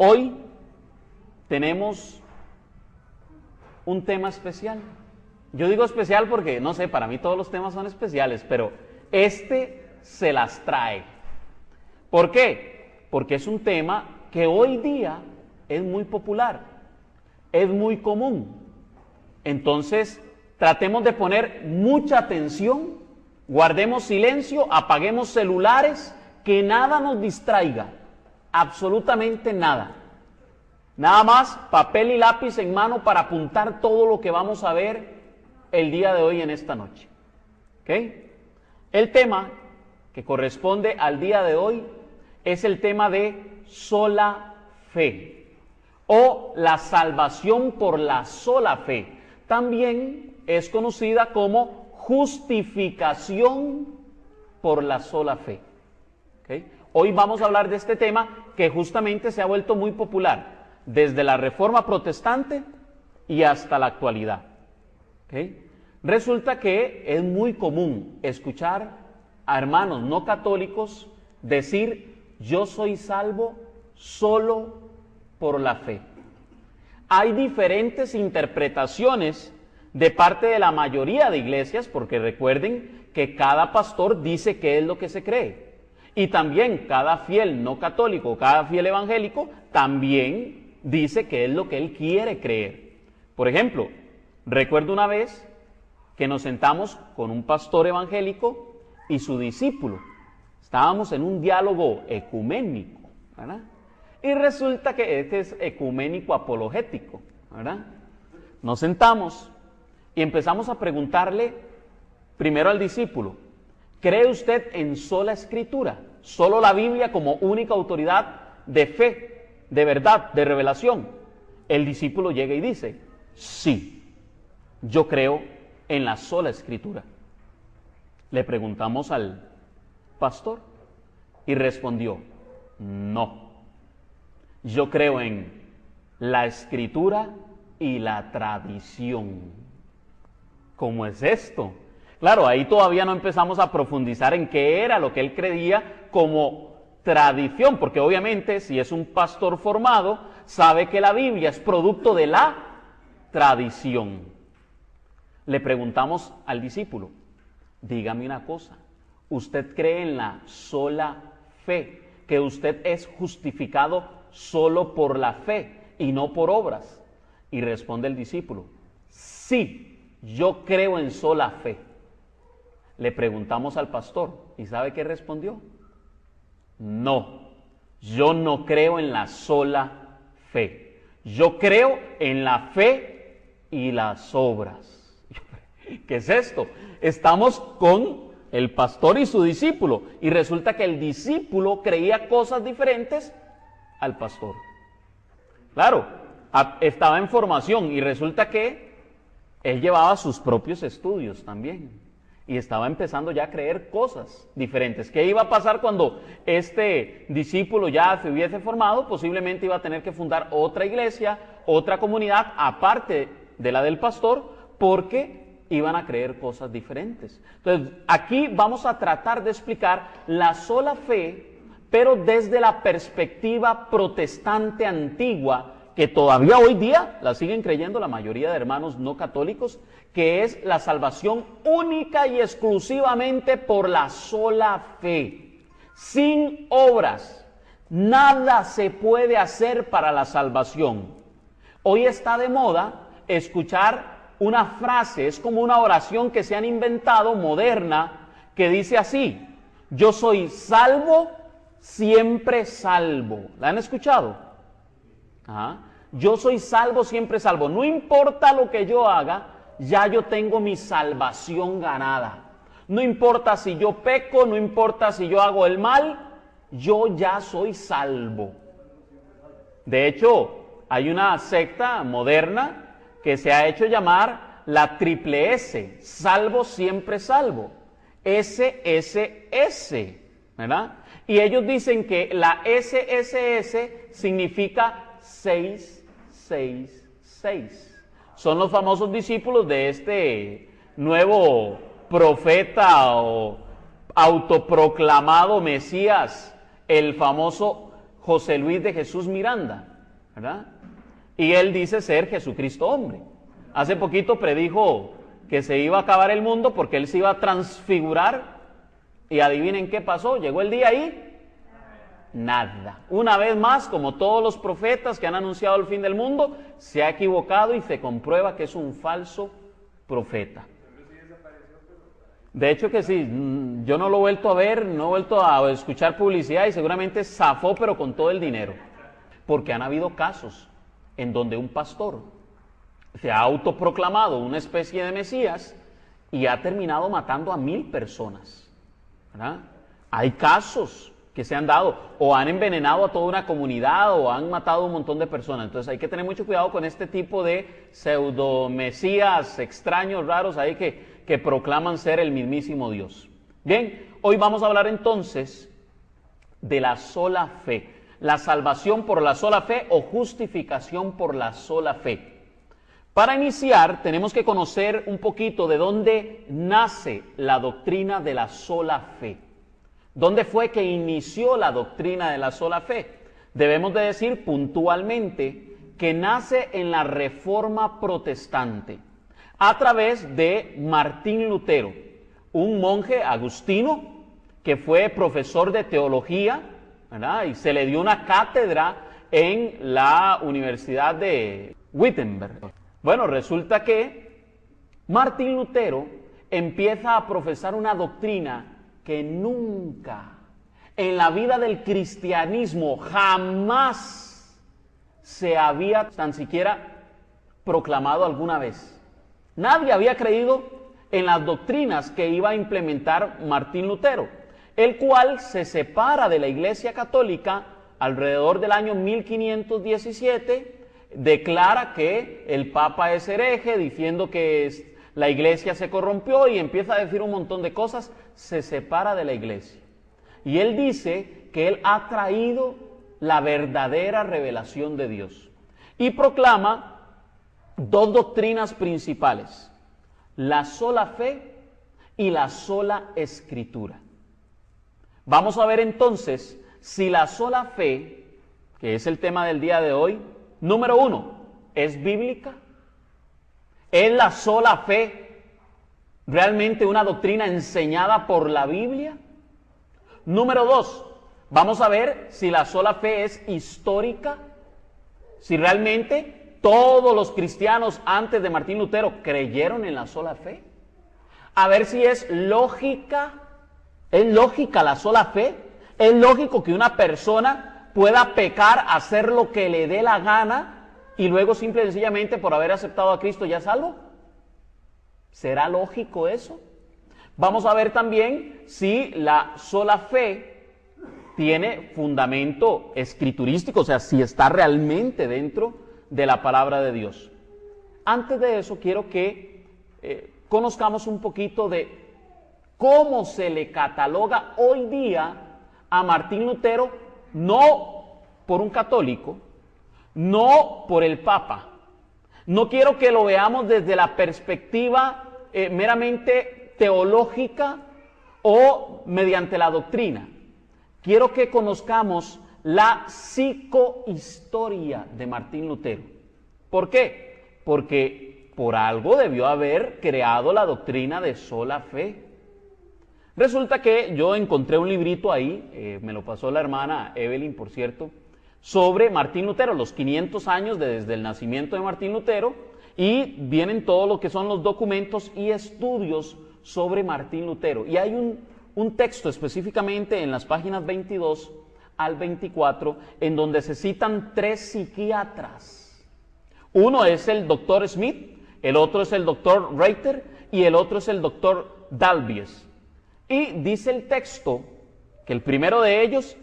Hoy tenemos un tema especial. Yo digo especial porque, no sé, para mí todos los temas son especiales, pero este se las trae. ¿Por qué? Porque es un tema que hoy día es muy popular, es muy común. Entonces, tratemos de poner mucha atención, guardemos silencio, apaguemos celulares, que nada nos distraiga, absolutamente nada. Nada más papel y lápiz en mano para apuntar todo lo que vamos a ver el día de hoy en esta noche. ¿Ok? El tema que corresponde al día de hoy es el tema de sola fe o la salvación por la sola fe. También es conocida como justificación por la sola fe. ¿Okay? Hoy vamos a hablar de este tema que justamente se ha vuelto muy popular desde la Reforma Protestante y hasta la actualidad. ¿Okay? Resulta que es muy común escuchar a hermanos no católicos decir: yo soy salvo solo por la fe. Hay diferentes interpretaciones de parte de la mayoría de iglesias, porque recuerden que cada pastor dice qué es lo que se cree. Y también cada fiel no católico, cada fiel evangélico, también dice qué es lo que él quiere creer. Por ejemplo, recuerdo una vez que nos sentamos con un pastor evangélico y su discípulo. Estábamos en un diálogo ecuménico, ¿verdad? Y resulta que este es ecuménico apologético, ¿verdad? Nos sentamos y empezamos a preguntarle primero al discípulo: ¿cree usted en sola escritura? Solo la Biblia como única autoridad de fe, de verdad, de revelación. El discípulo llega y dice: sí, yo creo en la sola escritura. Le preguntamos al pastor y respondió: no, yo creo en la escritura y la tradición. ¿Cómo es esto? Claro, ahí todavía no empezamos a profundizar en qué era lo que él creía como tradición, porque obviamente si es un pastor formado, sabe que la Biblia es producto de la tradición. Le preguntamos al discípulo: dígame una cosa, ¿usted cree en la sola fe, que usted es justificado solo por la fe y no por obras? Y responde el discípulo: sí, yo creo en sola fe. Le preguntamos al pastor, ¿y sabe qué respondió? No, yo no creo en la sola fe. Yo creo en la fe y las obras. ¿Qué es esto? Estamos con el pastor y su discípulo, y resulta que el discípulo creía cosas diferentes al pastor. Claro, estaba en formación y resulta que él llevaba sus propios estudios también. Y estaba empezando ya a creer cosas diferentes. ¿Qué iba a pasar cuando este discípulo ya se hubiese formado? Posiblemente iba a tener que fundar otra iglesia, otra comunidad, aparte de la del pastor, porque iban a creer cosas diferentes. Entonces, aquí vamos a tratar de explicar la sola fe, pero desde la perspectiva protestante antigua, que todavía hoy día la siguen creyendo la mayoría de hermanos no católicos, que es la salvación única y exclusivamente por la sola fe, sin obras. Nada se puede hacer para la salvación. Hoy está de moda escuchar una frase, es como una oración que se han inventado, moderna, que dice así: yo soy salvo, siempre salvo. ¿La han escuchado? Ajá. Yo soy salvo, siempre salvo. No importa lo que yo haga, ya yo tengo mi salvación ganada. No importa si yo peco, no importa si yo hago el mal, yo ya soy salvo. De hecho, hay una secta moderna que se ha hecho llamar la triple S, salvo, siempre salvo. SSS, ¿verdad? Y ellos dicen que la SSS significa 666. Son los famosos discípulos de este nuevo profeta o autoproclamado Mesías, el famoso José Luis de Jesús Miranda. ¿verdad? Y él dice ser Jesucristo hombre. Hace poquito predijo que se iba a acabar el mundo porque él se iba a transfigurar, y adivinen qué pasó, llegó el día y nada. Una vez más, como todos los profetas que han anunciado el fin del mundo, se ha equivocado y se comprueba que es un falso profeta. De hecho que sí, yo no lo he vuelto a ver, no he vuelto a escuchar publicidad, y seguramente zafó, pero con todo el dinero. Porque han habido casos en donde un pastor se ha autoproclamado una especie de Mesías y ha terminado matando a 1000 personas, ¿verdad? Hay casos que se han dado, o han envenenado a toda una comunidad, o han matado a un montón de personas. Entonces hay que tener mucho cuidado con este tipo de pseudo-mesías extraños, raros, ahí que proclaman ser el mismísimo Dios. Bien, hoy vamos a hablar entonces de la sola fe, la salvación por la sola fe o justificación por la sola fe. Para iniciar, tenemos que conocer un poquito de dónde nace la doctrina de la sola fe. ¿Dónde fue que inició la doctrina de la sola fe? Debemos de decir puntualmente que nace en la Reforma Protestante, a través de Martín Lutero, un monje agustino que fue profesor de teología, ¿verdad? Y se le dio una cátedra en la Universidad de Wittenberg. Bueno, resulta que Martín Lutero empieza a profesar una doctrina que nunca en la vida del cristianismo jamás se había tan siquiera proclamado alguna vez. Nadie había creído en las doctrinas que iba a implementar Martín Lutero, el cual se separa de la Iglesia Católica alrededor del año 1517, declara que el Papa es hereje, diciendo que la Iglesia se corrompió, y empieza a decir un montón de cosas, se separa de la Iglesia. Y él dice que él ha traído la verdadera revelación de Dios. Y proclama dos doctrinas principales: la sola fe y la sola escritura. Vamos a ver entonces si la sola fe, que es el tema del día de hoy, número uno, ¿es bíblica? ¿Es la sola fe realmente una doctrina enseñada por la Biblia? Número dos, vamos a ver si la sola fe es histórica, si realmente todos los cristianos antes de Martín Lutero creyeron en la sola fe. A ver si es lógica la sola fe. ¿Es lógico que una persona pueda pecar, hacer lo que le dé la gana, y luego simple y sencillamente por haber aceptado a Cristo ya es salvo? ¿Será lógico eso? Vamos a ver también si la sola fe tiene fundamento escriturístico, o sea, si está realmente dentro de la palabra de Dios. Antes de eso, quiero que conozcamos un poquito de cómo se le cataloga hoy día a Martín Lutero, no por un católico, no por el Papa. No quiero que lo veamos desde la perspectiva meramente teológica o mediante la doctrina. Quiero que conozcamos la psicohistoria de Martín Lutero. ¿Por qué? Porque por algo debió haber creado la doctrina de sola fe. Resulta que yo encontré un librito ahí, me lo pasó la hermana Evelyn, por cierto, sobre Martín Lutero, los 500 años desde el nacimiento de Martín Lutero, y vienen todo lo que son los documentos y estudios sobre Martín Lutero. Y hay un texto específicamente en las páginas 22 al 24, en donde se citan 3 psiquiatras. Uno es el doctor Smith, el otro es el doctor Reiter y el otro es el doctor Dalbiez. Y dice el texto que el primero de ellos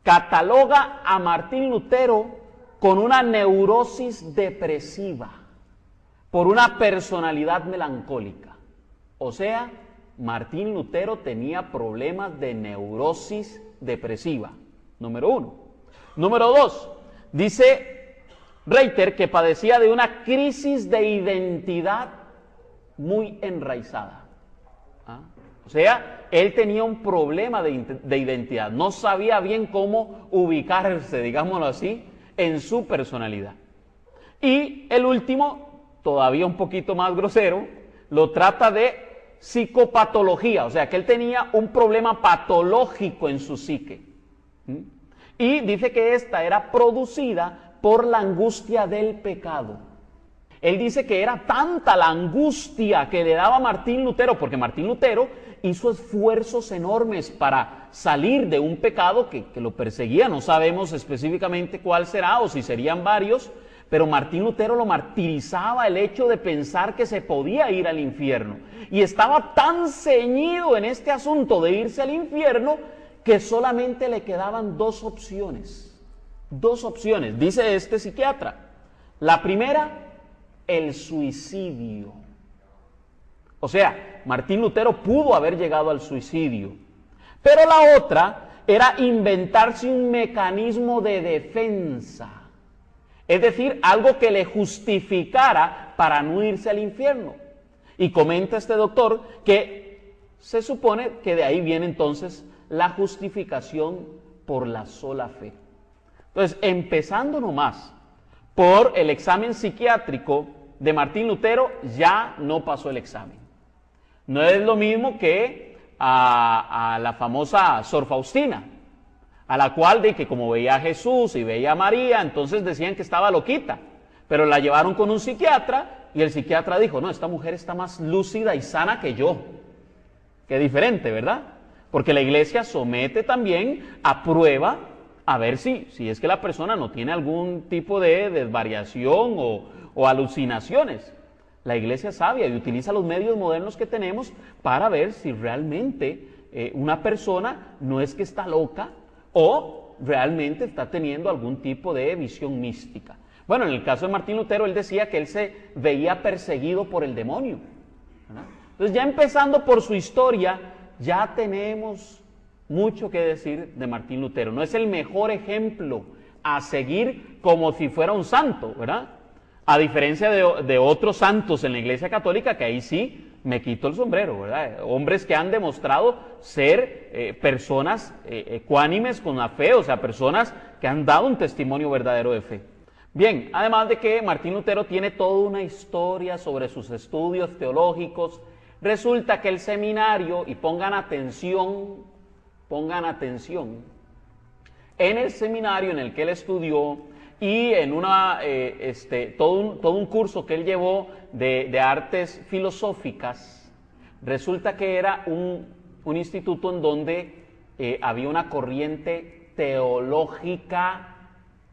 cataloga a Martín Lutero con una neurosis depresiva, por una personalidad melancólica. O sea, Martín Lutero tenía problemas de neurosis depresiva, número 1. Número 2, dice Reiter que padecía de una crisis de identidad muy enraizada. O sea, él tenía un problema de identidad, no sabía bien cómo ubicarse, digámoslo así, en su personalidad. Y el último, todavía un poquito más grosero, lo trata de psicopatología, o sea que él tenía un problema patológico en su psique. Y dice que esta era producida por la angustia del pecado. Él dice que era tanta la angustia que le daba a Martín Lutero, porque Martín Lutero hizo esfuerzos enormes para salir de un pecado que lo perseguía. No sabemos específicamente cuál será o si serían varios, pero Martín Lutero lo martirizaba el hecho de pensar que se podía ir al infierno. Y estaba tan ceñido en este asunto de irse al infierno que solamente le quedaban dos opciones. Dos opciones, dice este psiquiatra. La primera, el suicidio. O sea, Martín Lutero pudo haber llegado al suicidio. Pero la otra era inventarse un mecanismo de defensa. Es decir, algo que le justificara para no irse al infierno. Y comenta este doctor que se supone que de ahí viene entonces la justificación por la sola fe. Entonces, empezando nomás por el examen psiquiátrico de Martín Lutero, ya no pasó el examen. No es lo mismo que a la famosa Sor Faustina, a la cual de que como veía a Jesús y veía a María, entonces decían que estaba loquita, pero la llevaron con un psiquiatra y el psiquiatra dijo, no, esta mujer está más lúcida y sana que yo. Qué diferente, ¿verdad? Porque la iglesia somete también a prueba a ver si es que la persona no tiene algún tipo de desvariación o alucinaciones. La iglesia es sabia y utiliza los medios modernos que tenemos para ver si realmente una persona no es que está loca o realmente está teniendo algún tipo de visión mística. Bueno, en el caso de Martín Lutero, él decía que él se veía perseguido por el demonio, ¿verdad? Entonces, ya empezando por su historia, ya tenemos mucho que decir de Martín Lutero. No es el mejor ejemplo a seguir como si fuera un santo, ¿verdad? A diferencia de otros santos en la Iglesia Católica, que ahí sí me quito el sombrero, ¿verdad? Hombres que han demostrado ser personas ecuánimes con la fe, o sea, personas que han dado un testimonio verdadero de fe. Bien, además de que Martín Lutero tiene toda una historia sobre sus estudios teológicos, resulta que el seminario, y pongan atención, en el seminario en el que él estudió y en todo un curso que él llevó de artes filosóficas, resulta que era un instituto en donde había una corriente teológica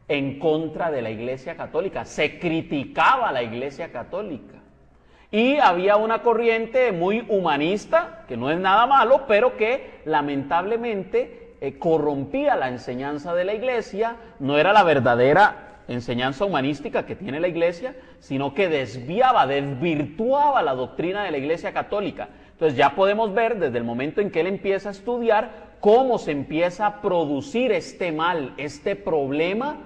en contra de la Iglesia Católica, se criticaba a la Iglesia Católica. Y había una corriente muy humanista, que no es nada malo, pero que lamentablemente corrompía la enseñanza de la Iglesia, no era la verdadera enseñanza humanística que tiene la Iglesia, sino que desvirtuaba la doctrina de la Iglesia Católica. Entonces ya podemos ver desde el momento en que él empieza a estudiar cómo se empieza a producir este mal, este problema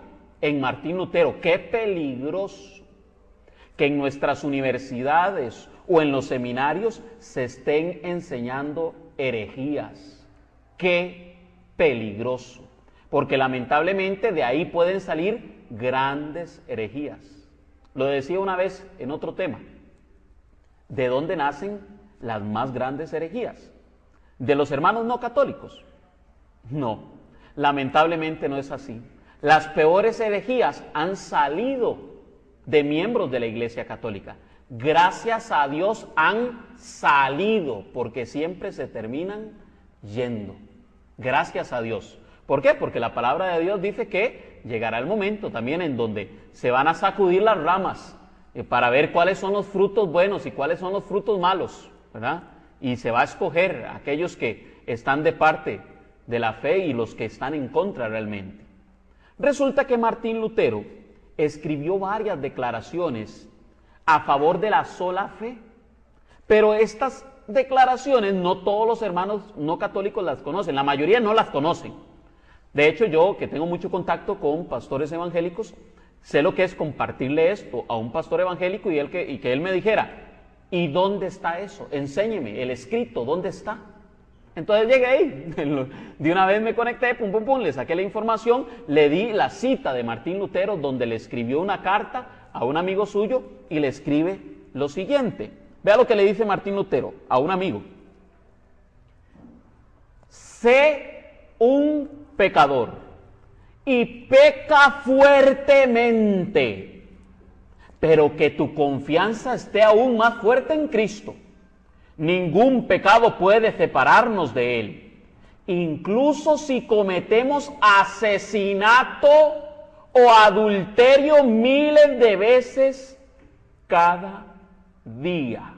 en Martín Lutero. ¡Qué peligroso! Que en nuestras universidades o en los seminarios se estén enseñando herejías. ¡Qué peligroso! Porque lamentablemente de ahí pueden salir grandes herejías. Lo decía una vez en otro tema. ¿De dónde nacen las más grandes herejías? ¿De los hermanos no católicos? No, lamentablemente no es así. Las peores herejías han salido de miembros de la Iglesia Católica. Gracias a Dios han salido, porque siempre se terminan yendo. Gracias a Dios. ¿Por qué? Porque la palabra de Dios dice que llegará el momento también en donde se van a sacudir las ramas para ver cuáles son los frutos buenos y cuáles son los frutos malos, ¿verdad? Y se va a escoger aquellos que están de parte de la fe y los que están en contra realmente. Resulta que Martín Lutero escribió varias declaraciones a favor de la sola fe, pero estas declaraciones no todos los hermanos no católicos las conocen, la mayoría no las conocen. De hecho, yo que tengo mucho contacto con pastores evangélicos, sé lo que es compartirle esto a un pastor evangélico y que él me dijera, ¿y dónde está eso? Enséñeme, el escrito, ¿dónde está? Entonces llegué ahí, de una vez me conecté, pum, pum, pum, le saqué la información, le di la cita de Martín Lutero donde le escribió una carta a un amigo suyo y le escribe lo siguiente. Vea lo que le dice Martín Lutero a un amigo. Sé un pecador y peca fuertemente, pero que tu confianza esté aún más fuerte en Cristo. Ningún pecado puede separarnos de Él. Incluso si cometemos asesinato o adulterio miles de veces cada día.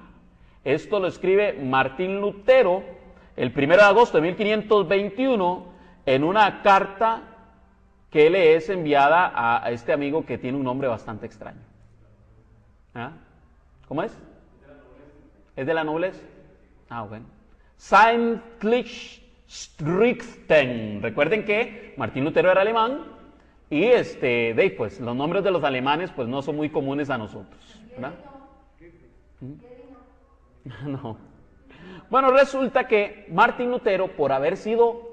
Esto lo escribe Martín Lutero el 1 de agosto de 1521 en una carta que le es enviada a este amigo que tiene un nombre bastante extraño. ¿Ah? ¿Cómo es? ¿Es de la nobleza? Ah, bueno. Saint Lichtenstein. Recuerden que Martín Lutero era alemán y pues los nombres de los alemanes pues no son muy comunes a nosotros, ¿verdad? No. Bueno, resulta que Martín Lutero, por haber sido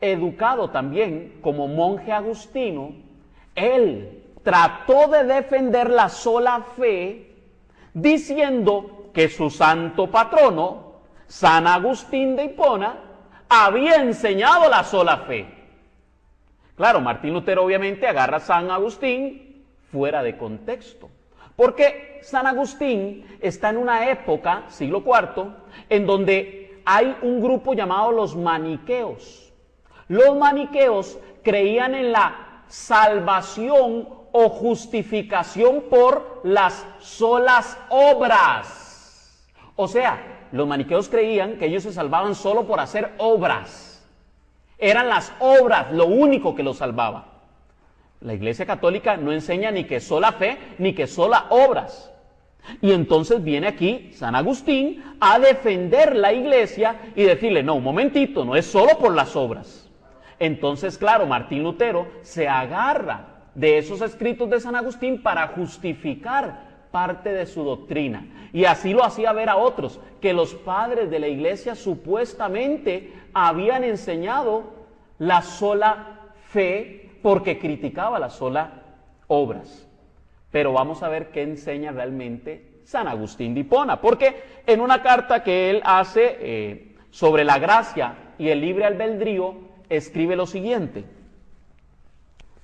educado también como monje agustino, él trató de defender la sola fe diciendo que su santo patrono, San Agustín de Hipona, había enseñado la sola fe. Claro, Martín Lutero obviamente agarra a San Agustín fuera de contexto, porque San Agustín está en una época, siglo IV, en donde hay un grupo llamado los maniqueos. Los maniqueos creían en la salvación o justificación por las solas obras. O sea, los maniqueos creían que ellos se salvaban solo por hacer obras. Eran las obras lo único que los salvaba. La Iglesia Católica no enseña ni que sola fe, ni que sola obras. Y entonces viene aquí San Agustín a defender la Iglesia y decirle, no, un momentito, no es solo por las obras. Entonces, claro, Martín Lutero se agarra de esos escritos de San Agustín para justificar parte de su doctrina. Y así lo hacía ver a otros, que los padres de la Iglesia supuestamente habían enseñado la sola fe porque criticaba las sola obras. Pero vamos a ver qué enseña realmente San Agustín de Hipona, porque en una carta que él hace sobre la gracia y el libre albedrío, escribe lo siguiente: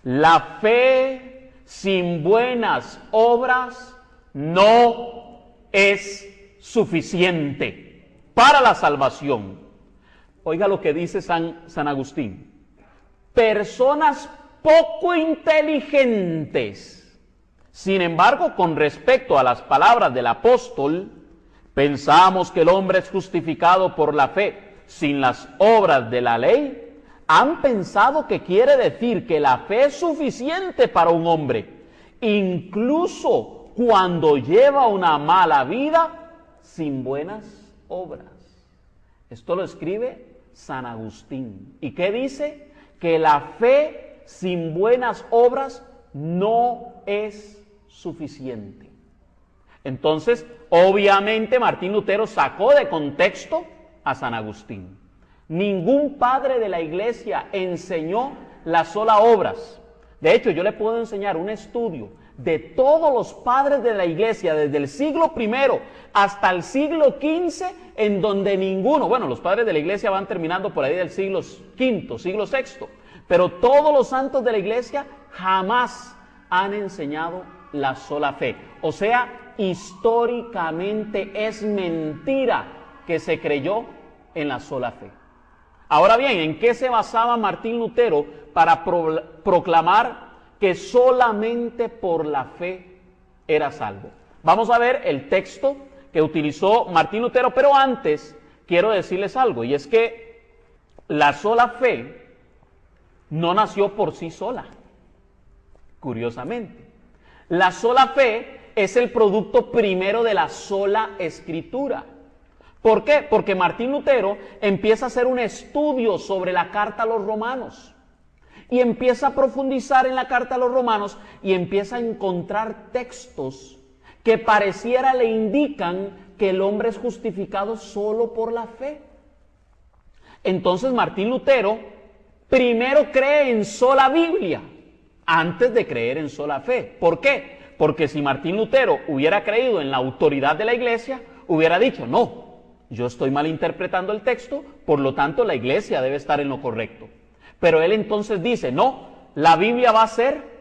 la fe sin buenas obras no es suficiente para la salvación. Oiga lo que dice San Agustín. Personas poco inteligentes, sin embargo, con respecto a las palabras del apóstol, pensamos que el hombre es justificado por la fe sin las obras de la ley, han pensado que quiere decir que la fe es suficiente para un hombre, incluso cuando lleva una mala vida sin buenas obras. Esto lo escribe San Agustín. ¿Y qué dice? Que la fe sin buenas obras no es suficiente. Entonces, obviamente Martín Lutero sacó de contexto a San Agustín. Ningún padre de la Iglesia enseñó las sola obras. De hecho, yo le puedo enseñar un estudio de todos los padres de la Iglesia, desde el siglo I hasta el siglo XV, en donde ninguno, bueno, los padres de la Iglesia van terminando por ahí del siglo V, siglo VI, pero todos los santos de la Iglesia jamás han enseñado la sola fe. O sea, históricamente es mentira que se creyó en la sola fe. Ahora bien, ¿en qué se basaba Martín Lutero para proclamar que solamente por la fe era salvo? Vamos a ver el texto que utilizó Martín Lutero, pero antes quiero decirles algo, y es que la sola fe no nació por sí sola, curiosamente. La sola fe es el producto primero de la sola escritura. ¿Por qué? Porque Martín Lutero empieza a hacer un estudio sobre la carta a los romanos y empieza a profundizar en la carta a los romanos y empieza a encontrar textos que pareciera le indican que el hombre es justificado solo por la fe. Entonces Martín Lutero primero cree en sola Biblia antes de creer en sola fe. ¿Por qué? Porque si Martín Lutero hubiera creído en la autoridad de la iglesia, hubiera dicho, no, yo estoy malinterpretando el texto, por lo tanto la iglesia debe estar en lo correcto. Pero él entonces dice, no, la Biblia va a ser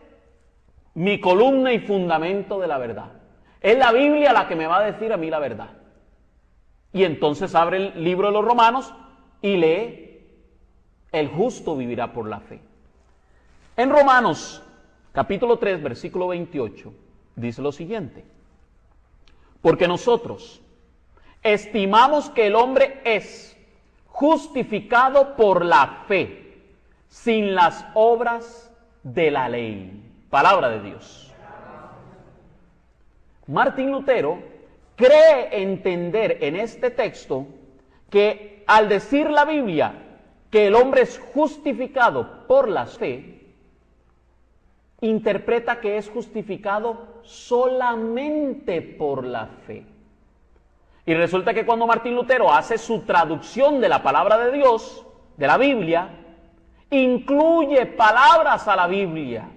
mi columna y fundamento de la verdad. Es la Biblia la que me va a decir a mí la verdad. Y entonces abre el libro de los Romanos y lee, el justo vivirá por la fe. En Romanos, capítulo 3, versículo 28, dice lo siguiente. Porque nosotros estimamos que el hombre es justificado por la fe, sin las obras de la ley. Palabra de Dios. Martín Lutero cree entender en este texto que al decir la Biblia que el hombre es justificado por la fe, interpreta que es justificado solamente por la fe. Y resulta que cuando Martín Lutero hace su traducción de la palabra de Dios, de la Biblia, incluye palabras a la Biblia,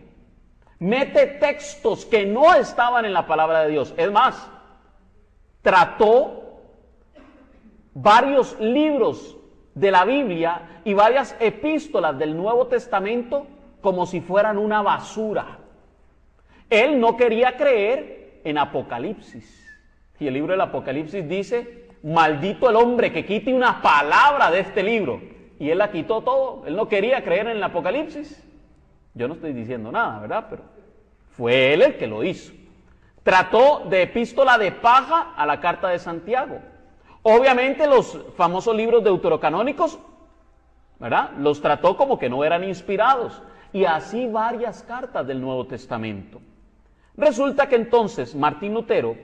mete textos que no estaban en la palabra de Dios. Es más, trató varios libros de la Biblia y varias epístolas del Nuevo Testamento como si fueran una basura. Él no quería creer en Apocalipsis. Y el libro del Apocalipsis dice, maldito el hombre que quite una palabra de este libro. Y él la quitó todo. Él no quería creer en el Apocalipsis. Yo no estoy diciendo nada, ¿verdad? Pero fue él el que lo hizo. Trató de epístola de paja a la carta de Santiago. Obviamente los famosos libros deuterocanónicos, ¿verdad? Los trató como que no eran inspirados. Y así varias cartas del Nuevo Testamento. Resulta que entonces Martín Lutero,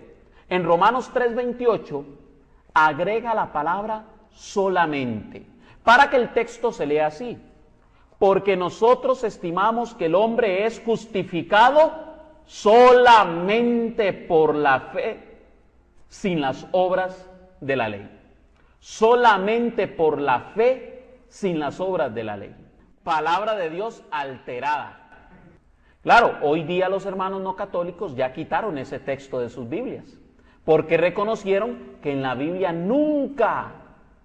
en Romanos 3:28, agrega la palabra solamente, para que el texto se lea así. Porque nosotros estimamos que el hombre es justificado solamente por la fe, sin las obras de la ley. Solamente por la fe, sin las obras de la ley. Palabra de Dios alterada. Claro, hoy día los hermanos no católicos ya quitaron ese texto de sus Biblias, porque reconocieron que en la Biblia nunca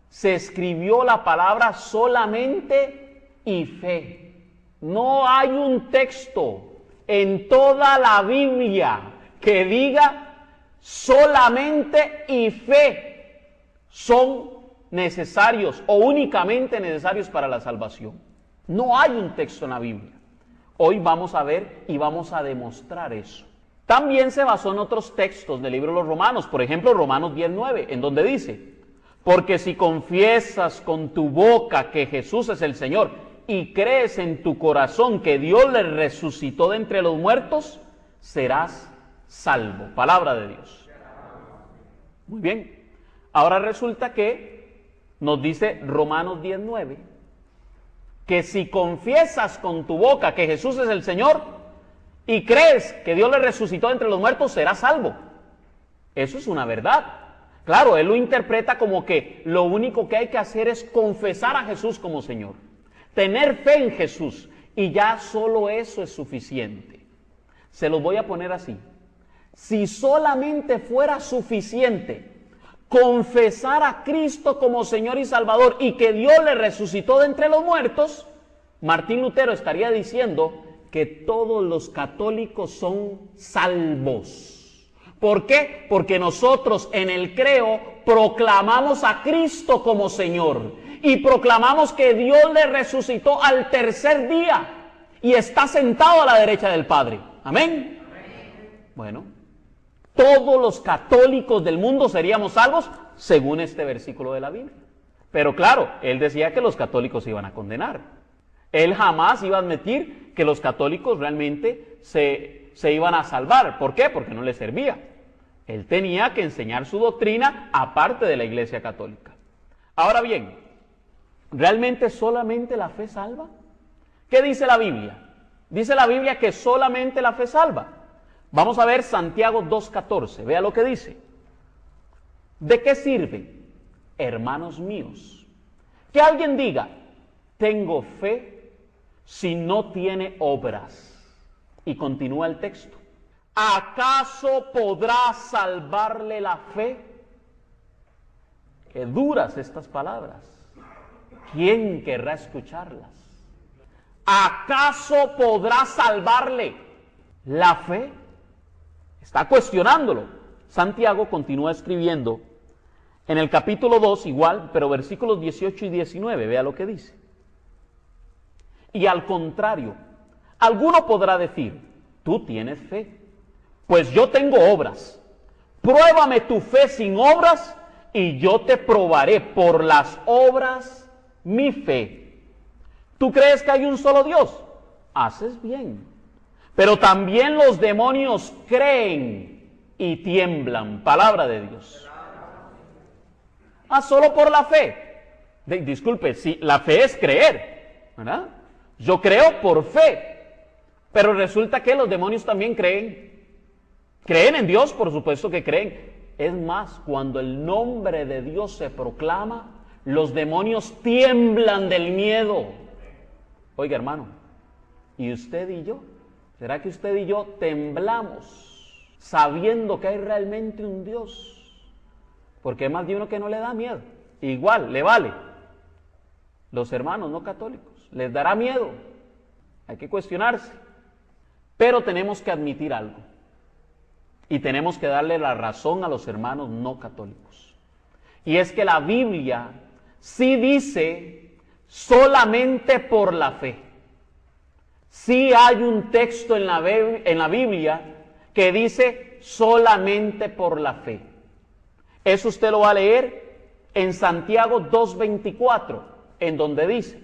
se escribió la palabra solamente y fe. No hay un texto en toda la Biblia que diga solamente y fe son necesarios o únicamente necesarios para la salvación. No hay un texto en la Biblia. Hoy vamos a ver y vamos a demostrar eso. También se basó en otros textos del libro de los Romanos, por ejemplo Romanos 10:9, en donde dice, porque si confiesas con tu boca que Jesús es el Señor y crees en tu corazón que Dios le resucitó de entre los muertos, serás salvo. Palabra de Dios. Muy bien. Ahora resulta que nos dice Romanos 10:9, que si confiesas con tu boca que Jesús es el Señor y crees que Dios le resucitó entre los muertos, serás salvo. Eso es una verdad. Claro, él lo interpreta como que lo único que hay que hacer es confesar a Jesús como Señor, tener fe en Jesús, y ya solo eso es suficiente. Se los voy a poner así. Si solamente fuera suficiente confesar a Cristo como Señor y Salvador y que Dios le resucitó de entre los muertos, Martín Lutero estaría diciendo que todos los católicos son salvos. ¿Por qué? Porque nosotros en el creo proclamamos a Cristo como Señor y proclamamos que Dios le resucitó al tercer día y está sentado a la derecha del Padre. ¿Amén? Bueno, todos los católicos del mundo seríamos salvos según este versículo de la Biblia. Pero claro, él decía que los católicos se iban a condenar. Él jamás iba a admitir que los católicos realmente se iban a salvar. ¿Por qué? Porque no les servía. Él tenía que enseñar su doctrina aparte de la Iglesia Católica. Ahora bien, ¿realmente solamente la fe salva? ¿Qué dice la Biblia? Dice la Biblia que solamente la fe salva. Vamos a ver Santiago 2:14, vea lo que dice. ¿De qué sirve, hermanos míos, Que alguien diga, tengo fe, si no tiene obras. Y continúa el texto. ¿Acaso podrá salvarle la fe? Qué duras estas palabras. ¿Quién querrá escucharlas? ¿Acaso podrá salvarle la fe? Está cuestionándolo. Santiago continúa escribiendo en el capítulo 2, igual, pero versículos 18 y 19, vea lo que dice. Y al contrario, alguno podrá decir, tú tienes fe, pues yo tengo obras. Pruébame tu fe sin obras, y yo te probaré por las obras mi fe. ¿Tú crees que hay un solo Dios? Haces bien. Pero también los demonios creen y tiemblan. Palabra de Dios. Solo por la fe. Disculpe, si la fe es creer, ¿verdad? Yo creo por fe. Pero resulta que los demonios también creen. ¿Creen en Dios? Por supuesto que creen. Es más, cuando el nombre de Dios se proclama, los demonios tiemblan del miedo. Oiga, hermano, ¿y usted y yo? ¿Será que usted y yo temblamos sabiendo que hay realmente un Dios? Porque hay más de uno que no le da miedo. Igual, le vale. Los hermanos no católicos, les dará miedo. Hay que cuestionarse. Pero tenemos que admitir algo. Y tenemos que darle la razón a los hermanos no católicos. Y es que la Biblia sí dice solamente por la fe. Sí hay un texto en la Biblia que dice solamente por la fe. Eso usted lo va a leer en Santiago 2:24, en donde dice,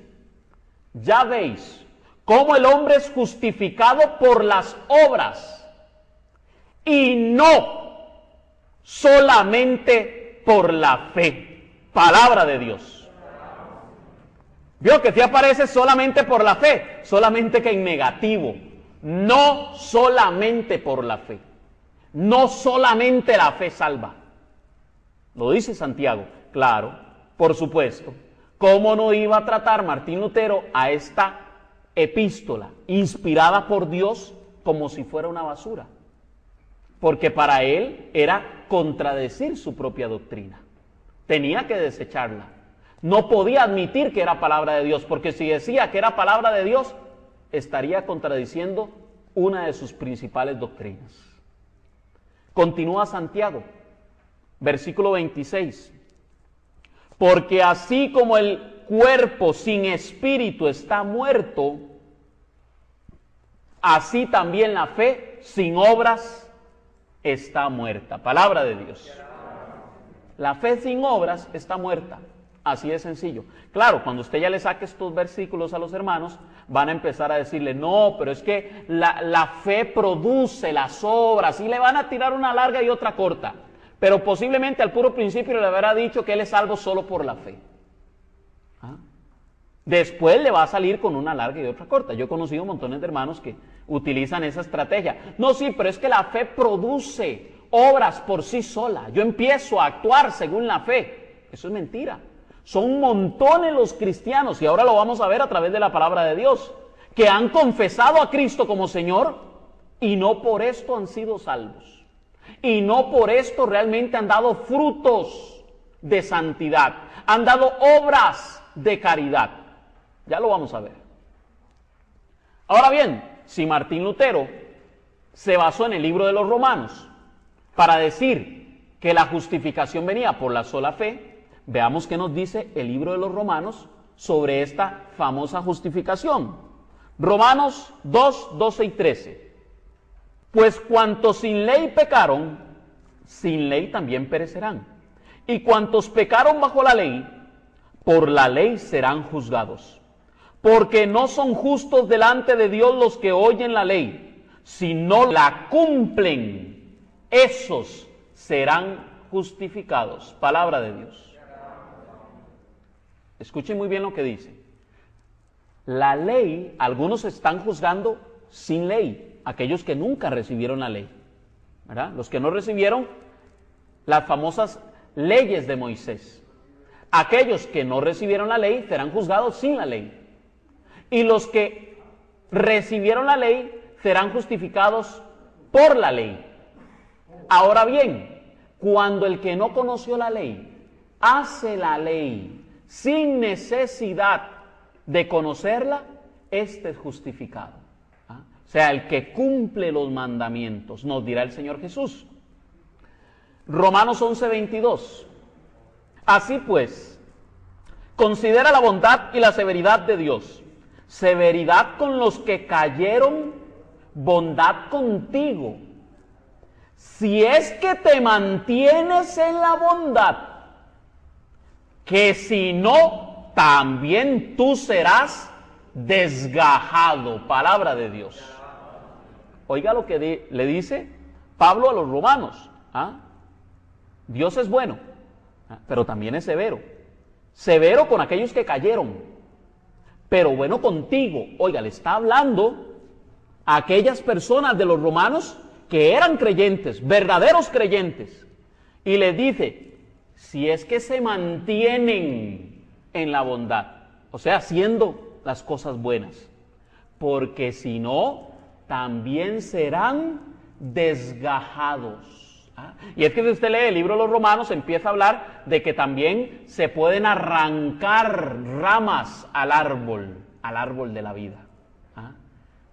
ya veis cómo el hombre es justificado por las obras, y no solamente por la fe. Palabra de Dios. Vio que sí aparece solamente por la fe, solamente que en negativo. No solamente por la fe. No solamente la fe salva. Lo dice Santiago. Claro, por supuesto. ¿Cómo no iba a tratar Martín Lutero a esta epístola inspirada por Dios como si fuera una basura? Porque para él era contradecir su propia doctrina. Tenía que desecharla. No podía admitir que era palabra de Dios, porque si decía que era palabra de Dios, estaría contradiciendo una de sus principales doctrinas. Continúa Santiago, versículo 26. Porque así como el cuerpo sin espíritu está muerto, así también la fe sin obras está muerta. Palabra de Dios. La fe sin obras está muerta. Así de sencillo. Claro, cuando usted ya le saque estos versículos a los hermanos, van a empezar a decirle, no, pero es que la fe produce las obras, y le van a tirar una larga y otra corta. Pero posiblemente al puro principio le habrá dicho que él es salvo solo por la fe. Después le va a salir con una larga y otra corta. Yo he conocido montones de hermanos que utilizan esa estrategia. No, sí, pero es que la fe produce obras por sí sola. Yo empiezo a actuar según la fe. Eso es mentira. Son montones los cristianos, y ahora lo vamos a ver a través de la palabra de Dios, que han confesado a Cristo como Señor y no por esto han sido salvos. Y no por esto realmente han dado frutos de santidad. Han dado obras de caridad. Ya lo vamos a ver. Ahora bien, si Martín Lutero se basó en el libro de los Romanos para decir que la justificación venía por la sola fe, veamos qué nos dice el libro de los Romanos sobre esta famosa justificación. Romanos 2, 12 y 13. Pues cuantos sin ley pecaron, sin ley también perecerán. Y cuantos pecaron bajo la ley, por la ley serán juzgados. Porque no son justos delante de Dios los que oyen la ley, si no la cumplen, esos serán justificados. Palabra de Dios. Escuchen muy bien lo que dice. La ley, algunos están juzgando sin ley, aquellos que nunca recibieron la ley, ¿verdad? Los que no recibieron las famosas leyes de Moisés. aquellos que no recibieron la ley serán juzgados sin la ley. Y los que recibieron la ley serán justificados por la ley. Ahora bien, cuando el que no conoció la ley hace la ley sin necesidad de conocerla, éste es justificado. O sea, el que cumple los mandamientos, nos dirá el Señor Jesús. Romanos 11:22. Así pues, considera la bondad y la severidad de Dios. Severidad con los que cayeron, bondad contigo. Si es que te mantienes en la bondad, que si no, también tú serás desgajado. Palabra de Dios. Oiga lo que le dice Pablo a los romanos. Dios es bueno, pero también es severo. Severo con aquellos que cayeron, pero bueno contigo. Oiga, le está hablando a aquellas personas de los romanos que eran creyentes, verdaderos creyentes, y les dice, si es que se mantienen en la bondad, o sea, haciendo las cosas buenas, porque si no, también serán desgajados. Y es que si usted lee el libro de los Romanos, empieza a hablar de que también se pueden arrancar ramas al árbol de la vida,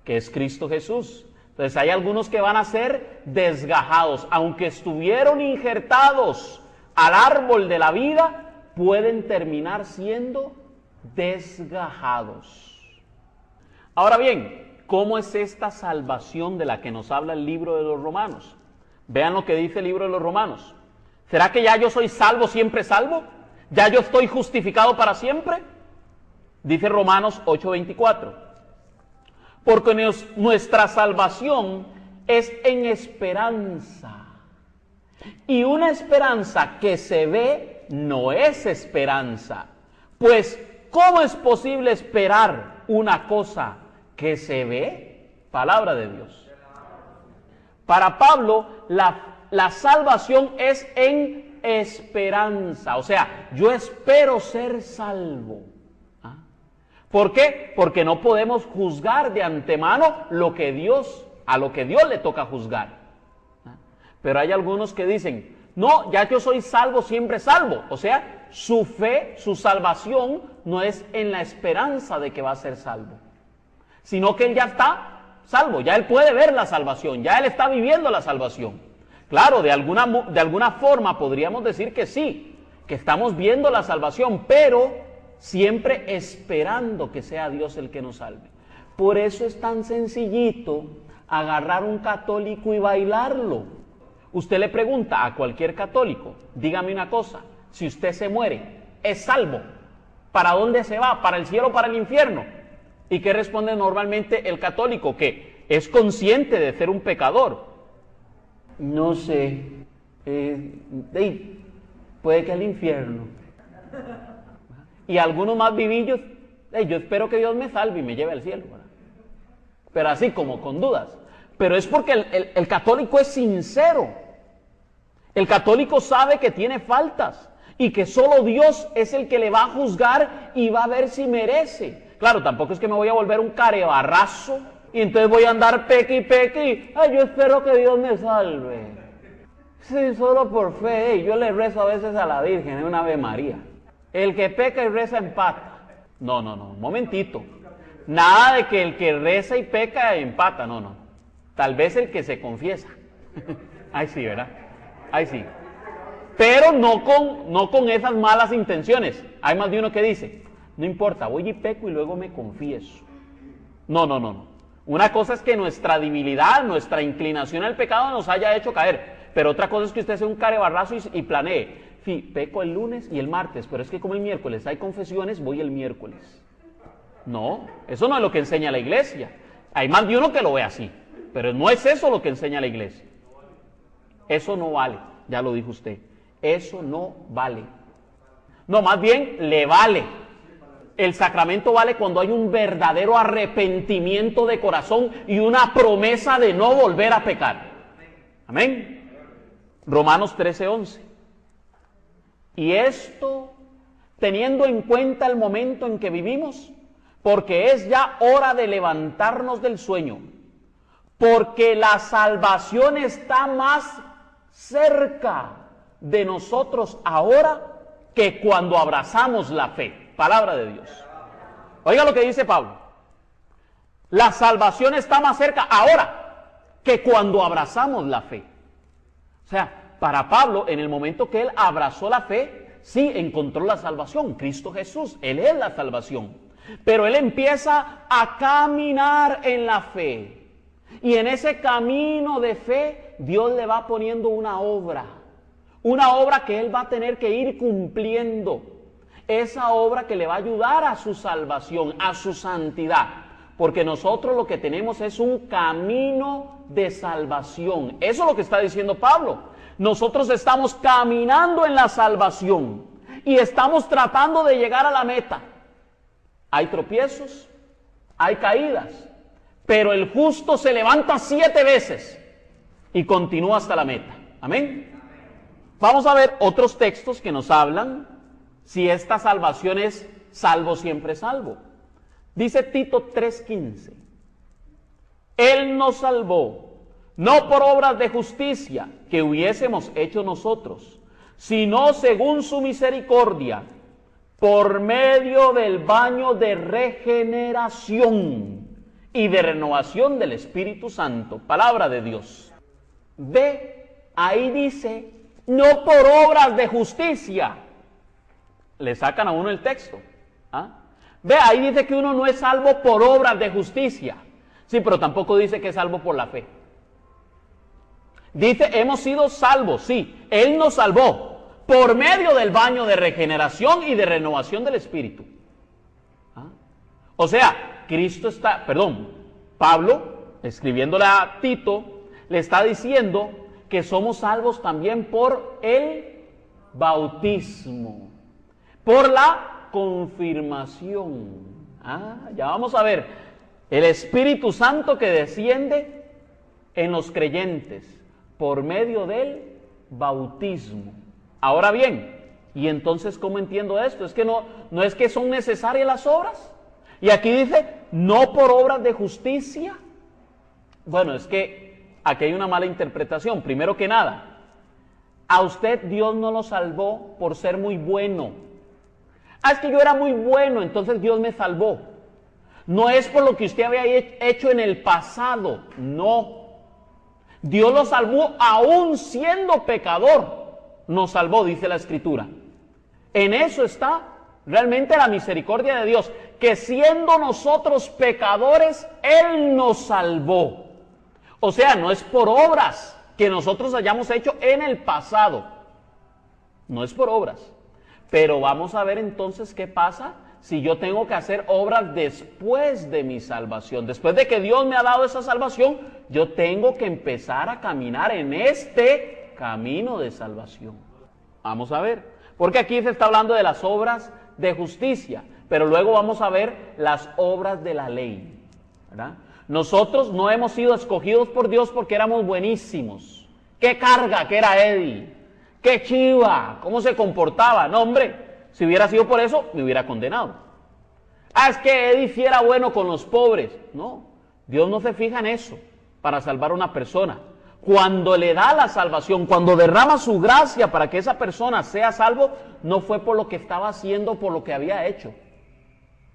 que es Cristo Jesús. Entonces hay algunos que van a ser desgajados, aunque estuvieron injertados al árbol de la vida, pueden terminar siendo desgajados. Ahora bien, ¿cómo es esta salvación de la que nos habla el libro de los Romanos? Vean lo que dice el libro de los Romanos. ¿Será que ya yo soy salvo, siempre salvo? ¿Ya yo estoy justificado para siempre? Dice Romanos 8:24. Porque nuestra salvación es en esperanza. Y una esperanza que se ve no es esperanza. Pues, ¿cómo es posible esperar una cosa que se ve? Palabra de Dios. Para Pablo, la salvación es en esperanza. O sea, yo espero ser salvo. ¿Por qué? Porque no podemos juzgar de antemano a lo que Dios le toca juzgar. Pero hay algunos que dicen, no, ya que yo soy salvo, siempre salvo. O sea, su fe, su salvación no es en la esperanza de que va a ser salvo, sino que él ya está salvo, ya él puede ver la salvación, ya él está viviendo la salvación. Claro, de alguna forma podríamos decir que sí, que estamos viendo la salvación, pero siempre esperando que sea Dios el que nos salve. Por eso es tan sencillito agarrar un católico y bailarlo. Usted le pregunta a cualquier católico, dígame una cosa, si usted se muere, ¿es salvo? ¿Para dónde se va? ¿Para el cielo o para el infierno? ¿Y qué responde normalmente el católico? Que es consciente de ser un pecador. No sé, puede que al infierno. Y algunos más vivillos, yo espero que Dios me salve y me lleve al cielo. ¿Verdad? Pero así como con dudas. Pero es porque el católico es sincero. El católico sabe que tiene faltas y que solo Dios es el que le va a juzgar y va a ver si merece. Claro, tampoco es que me voy a volver un carebarrazo y entonces voy a andar peque. Yo espero que Dios me salve. Sí, solo por fe. Yo le rezo a veces a la Virgen en una Ave María. El que peca y reza empata. No, un momentito. Nada de que el que reza y peca empata, no. Tal vez el que se confiesa. Ay, sí, ¿verdad? Ay, sí. Pero no con esas malas intenciones. Hay más de uno que dice, no importa, voy y peco y luego me confieso. No. Una cosa es que nuestra debilidad, nuestra inclinación al pecado nos haya hecho caer. Pero otra cosa es que usted sea un carebarrazo y planee. Sí, peco el lunes y el martes, pero es que como el miércoles hay confesiones, voy el miércoles. No, eso no es lo que enseña la iglesia. Hay más de uno que lo ve así, pero no es eso lo que enseña la iglesia. Eso no vale, ya lo dijo usted. Eso no vale. No, más bien le vale. El sacramento vale cuando hay un verdadero arrepentimiento de corazón y una promesa de no volver a pecar. Amén. Romanos 13:11. Y esto teniendo en cuenta el momento en que vivimos, porque es ya hora de levantarnos del sueño, porque la salvación está más cerca de nosotros ahora que cuando abrazamos la fe. Palabra de Dios. Oiga lo que dice Pablo. La salvación está más cerca ahora que cuando abrazamos la fe. O sea, para Pablo, en el momento que él abrazó la fe, sí encontró la salvación. Cristo Jesús, Él es la salvación. Pero él empieza a caminar en la fe. Y en ese camino de fe, Dios le va poniendo una obra que él va a tener que ir cumpliendo. Esa obra que le va a ayudar a su salvación, a su santidad. Porque nosotros lo que tenemos es un camino de salvación. Eso es lo que está diciendo Pablo. Nosotros estamos caminando en la salvación y estamos tratando de llegar a la meta. Hay tropiezos, hay caídas, pero el justo se levanta 7 veces y continúa hasta la meta. Amén. Vamos a ver otros textos que nos hablan si esta salvación es salvo siempre salvo. Dice Tito 3:15, Él nos salvó, no por obras de justicia que hubiésemos hecho nosotros, sino según su misericordia, por medio del baño de regeneración y de renovación del Espíritu Santo. Palabra de Dios. Ve, ahí dice, no por obras de justicia. Le sacan a uno el texto. ¿Ah? Ve, ahí dice que uno no es salvo por obras de justicia. Sí, pero tampoco dice que es salvo por la fe. Dice, hemos sido salvos, sí, Él nos salvó por medio del baño de regeneración y de renovación del Espíritu. ¿Ah? O sea, Pablo, escribiéndole a Tito, le está diciendo que somos salvos también por el bautismo, por la confirmación. Ya vamos a ver, el Espíritu Santo que desciende en los creyentes por medio del bautismo. Ahora bien, ¿y entonces cómo entiendo esto? Es que no es que son necesarias las obras. Y aquí dice, no por obras de justicia. Bueno, es que aquí hay una mala interpretación. Primero que nada, a usted Dios no lo salvó por ser muy bueno. Es que yo era muy bueno, entonces Dios me salvó. No es por lo que usted había hecho en el pasado, no. Dios lo salvó aún siendo pecador. Nos salvó, dice la Escritura. En eso está realmente la misericordia de Dios, que siendo nosotros pecadores, Él nos salvó. O sea, no es por obras que nosotros hayamos hecho en el pasado. No es por obras. Pero vamos a ver entonces qué pasa si yo tengo que hacer obras después de mi salvación. Después de que Dios me ha dado esa salvación, yo tengo que empezar a caminar en este camino de salvación. Vamos a ver, porque aquí se está hablando de las obras de justicia, pero luego vamos a ver las obras de la ley, ¿verdad? Nosotros no hemos sido escogidos por Dios porque éramos buenísimos. ¡Qué carga que era Eddie! ¡Qué chiva! ¿Cómo se comportaba? No, hombre, si hubiera sido por eso, me hubiera condenado. Es que Eddie sí era bueno con los pobres. No, Dios no se fija en eso para salvar a una persona. Cuando le da la salvación, cuando derrama su gracia para que esa persona sea salvo, no fue por lo que estaba haciendo, por lo que había hecho.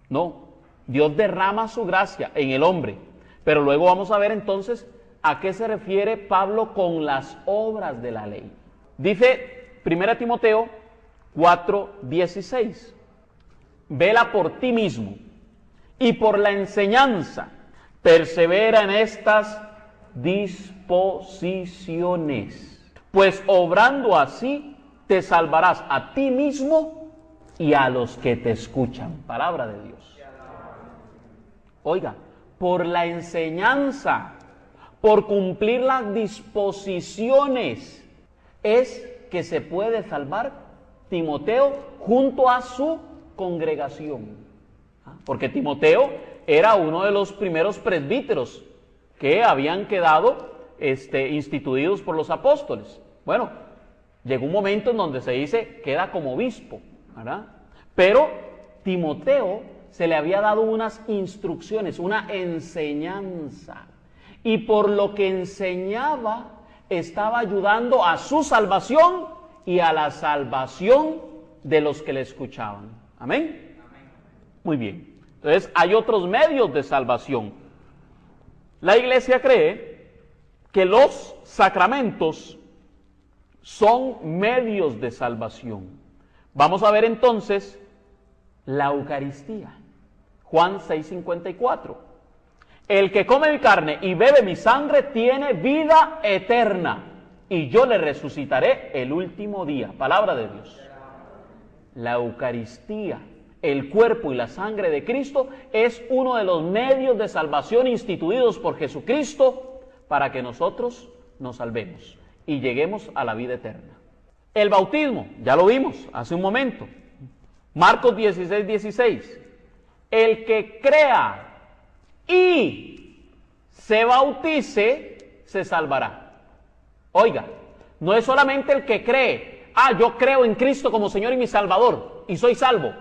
No, Dios derrama su gracia en el hombre. Pero luego vamos a ver entonces a qué se refiere Pablo con las obras de la ley. Dice 1 Timoteo 4:16. Vela por ti mismo y por la enseñanza, persevera en estas disposiciones, pues obrando así te salvarás a ti mismo y a los que te escuchan. Palabra de Dios. Oiga, por la enseñanza, por cumplir las disposiciones, es que se puede salvar Timoteo junto a su congregación. Porque Timoteo era uno de los primeros presbíteros que habían quedado instituidos por los apóstoles. Bueno, llegó un momento en donde se dice, queda como obispo, ¿verdad? Pero Timoteo se le había dado unas instrucciones, una enseñanza. Y por lo que enseñaba, estaba ayudando a su salvación y a la salvación de los que le escuchaban. ¿Amén? Muy bien. Entonces, hay otros medios de salvación. La iglesia cree que los sacramentos son medios de salvación. Vamos a ver entonces la Eucaristía. Juan 6:54. El que come mi carne y bebe mi sangre tiene vida eterna, y yo le resucitaré el último día. Palabra de Dios. La Eucaristía, el cuerpo y la sangre de Cristo, es uno de los medios de salvación instituidos por Jesucristo para que nosotros nos salvemos y lleguemos a la vida eterna. El bautismo, ya lo vimos hace un momento. Marcos 16:16. El que crea y se bautice, se salvará. Oiga, no es solamente el que cree, yo creo en Cristo como Señor y mi Salvador y soy salvo.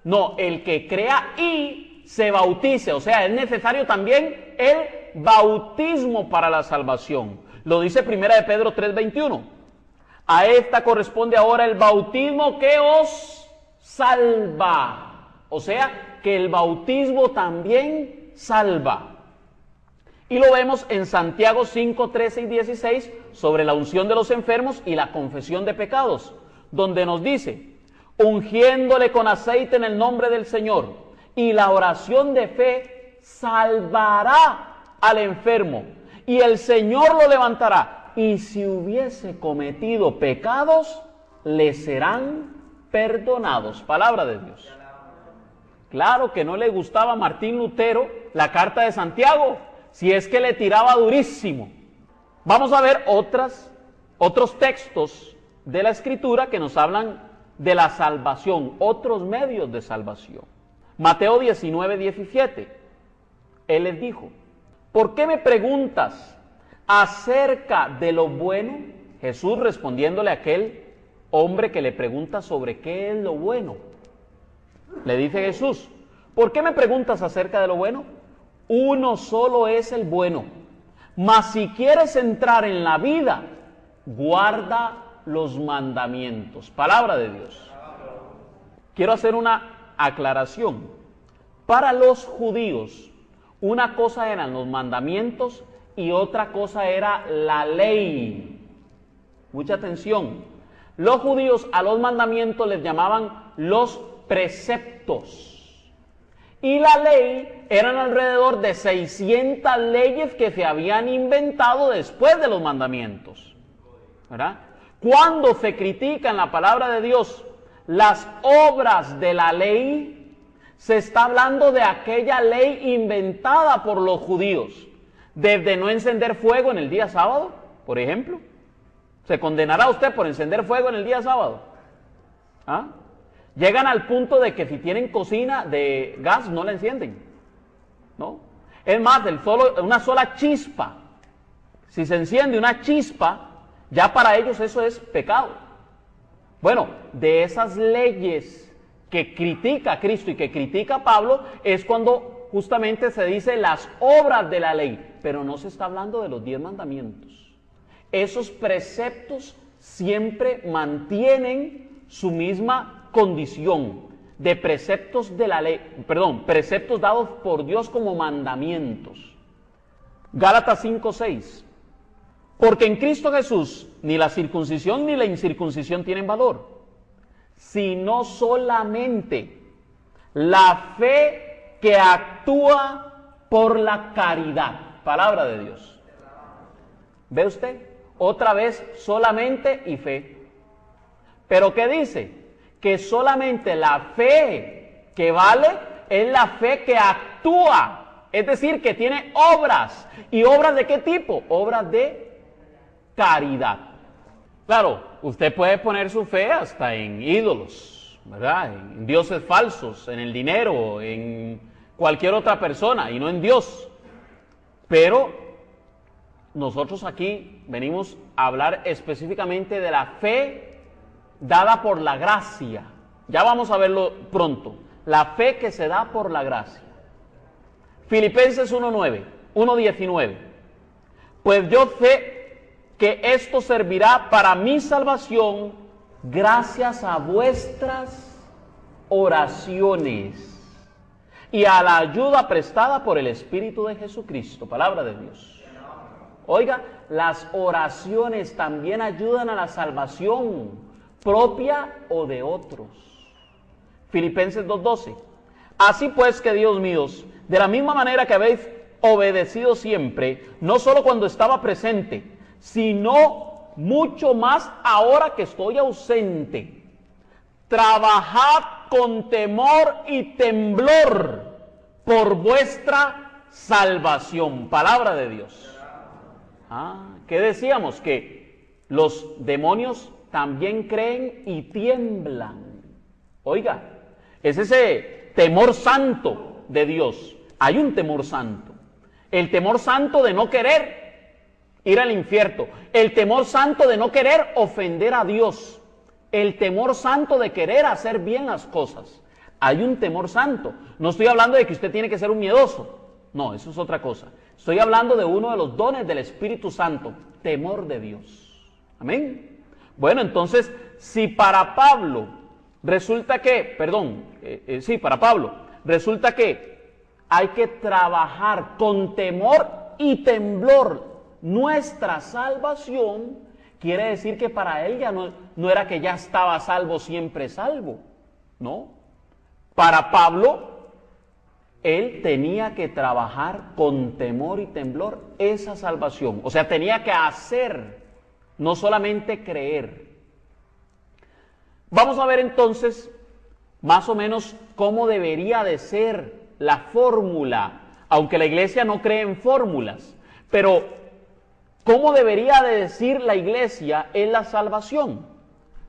No, el que crea y se bautice, o sea, es necesario también el bautismo para la salvación. Lo dice 1 de Pedro 3:21. A esta corresponde ahora el bautismo que os salva. O sea, que el bautismo también salva. Y lo vemos en Santiago 5:13 y 16 sobre la unción de los enfermos y la confesión de pecados, donde nos dice, ungiéndole con aceite en el nombre del Señor, y la oración de fe salvará al enfermo, y el Señor lo levantará, y si hubiese cometido pecados, le serán perdonados. Palabra de Dios. Claro que no le gustaba a Martín Lutero la carta de Santiago, si es que le tiraba durísimo. Vamos a ver otros textos de la Escritura que nos hablan de la salvación, otros medios de salvación. Mateo 19:17. Él les dijo, ¿por qué me preguntas acerca de lo bueno? Jesús respondiéndole a aquel hombre que le pregunta sobre qué es lo bueno. Le dice Jesús, ¿por qué me preguntas acerca de lo bueno? Uno solo es el bueno. Mas si quieres entrar en la vida, guarda los mandamientos. Palabra de Dios. Quiero hacer una aclaración. Para los judíos, una cosa eran los mandamientos y otra cosa era la ley. Mucha atención. Los judíos a los mandamientos les llamaban los preceptos. Y la ley eran alrededor de 600 leyes que se habían inventado después de los mandamientos. ¿Verdad? Cuando se critica en la palabra de Dios las obras de la ley, se está hablando de aquella ley inventada por los judíos. Desde no encender fuego en el día sábado, por ejemplo. ¿Se condenará usted por encender fuego en el día sábado? Llegan al punto de que si tienen cocina de gas, no la encienden, ¿no? Es más, una sola chispa, si se enciende una chispa, ya para ellos eso es pecado. Bueno, de esas leyes que critica Cristo y que critica Pablo, es cuando justamente se dice las obras de la ley, pero no se está hablando de los 10 mandamientos. Esos preceptos siempre mantienen su misma condición de preceptos de la ley, preceptos dados por Dios como mandamientos. Gálatas 5:6. Porque en Cristo Jesús ni la circuncisión ni la incircuncisión tienen valor, sino solamente la fe que actúa por la caridad. Palabra de Dios. ¿Ve usted? Otra vez solamente y fe. ¿Pero qué dice? Que solamente la fe que vale es la fe que actúa, es decir, que tiene obras. ¿Y obras de qué tipo? Obras de caridad. Claro, usted puede poner su fe hasta en ídolos, ¿verdad? En dioses falsos, en el dinero, en cualquier otra persona y no en Dios. Pero nosotros aquí venimos a hablar específicamente de la fe dada por la gracia Ya vamos a verlo pronto. La fe que se da por la gracia. Filipenses 1:9, 1:19. Pues yo sé que esto servirá para mi salvación gracias a vuestras oraciones y a la ayuda prestada por el Espíritu de Jesucristo. Palabra de Dios. Oiga, las oraciones también ayudan a la salvación propia o de otros. Filipenses 2:12. Así pues, queridos míos, de la misma manera que habéis obedecido siempre, no solo cuando estaba presente, sino mucho más ahora que estoy ausente, trabajad con temor y temblor por vuestra salvación. Palabra de Dios. ¿Qué decíamos? Que los demonios también creen y tiemblan. Oiga, es ese temor santo de Dios. Hay un temor santo. El temor santo de no querer ir al infierno. El temor santo de no querer ofender a Dios. El temor santo de querer hacer bien las cosas. Hay un temor santo. No estoy hablando de que usted tiene que ser un miedoso. No, eso es otra cosa. Estoy hablando de uno de los dones del Espíritu Santo. Temor de Dios. Amén. Bueno, entonces, si para Pablo resulta que, para Pablo, resulta que hay que trabajar con temor y temblor nuestra salvación, quiere decir que para él ya no era que ya estaba salvo, siempre salvo, ¿no? Para Pablo, él tenía que trabajar con temor y temblor esa salvación, o sea, tenía que hacer, no solamente creer. Vamos a ver entonces más o menos cómo debería de ser la fórmula, aunque la iglesia no cree en fórmulas, pero ¿cómo debería de decir la iglesia en la salvación?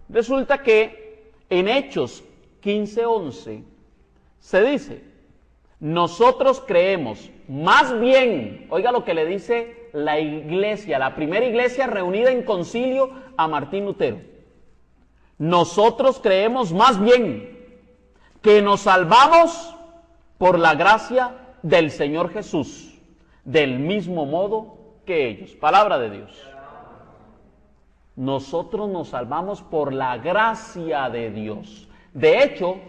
Resulta que en Hechos 15:11 se dice, nosotros creemos, más bien, oiga lo que le dice la iglesia, la primera iglesia reunida en concilio a Martín Lutero. Nosotros creemos más bien que nos salvamos por la gracia del Señor Jesús, del mismo modo que ellos. Palabra de Dios. Nosotros nos salvamos por la gracia de Dios. De hecho,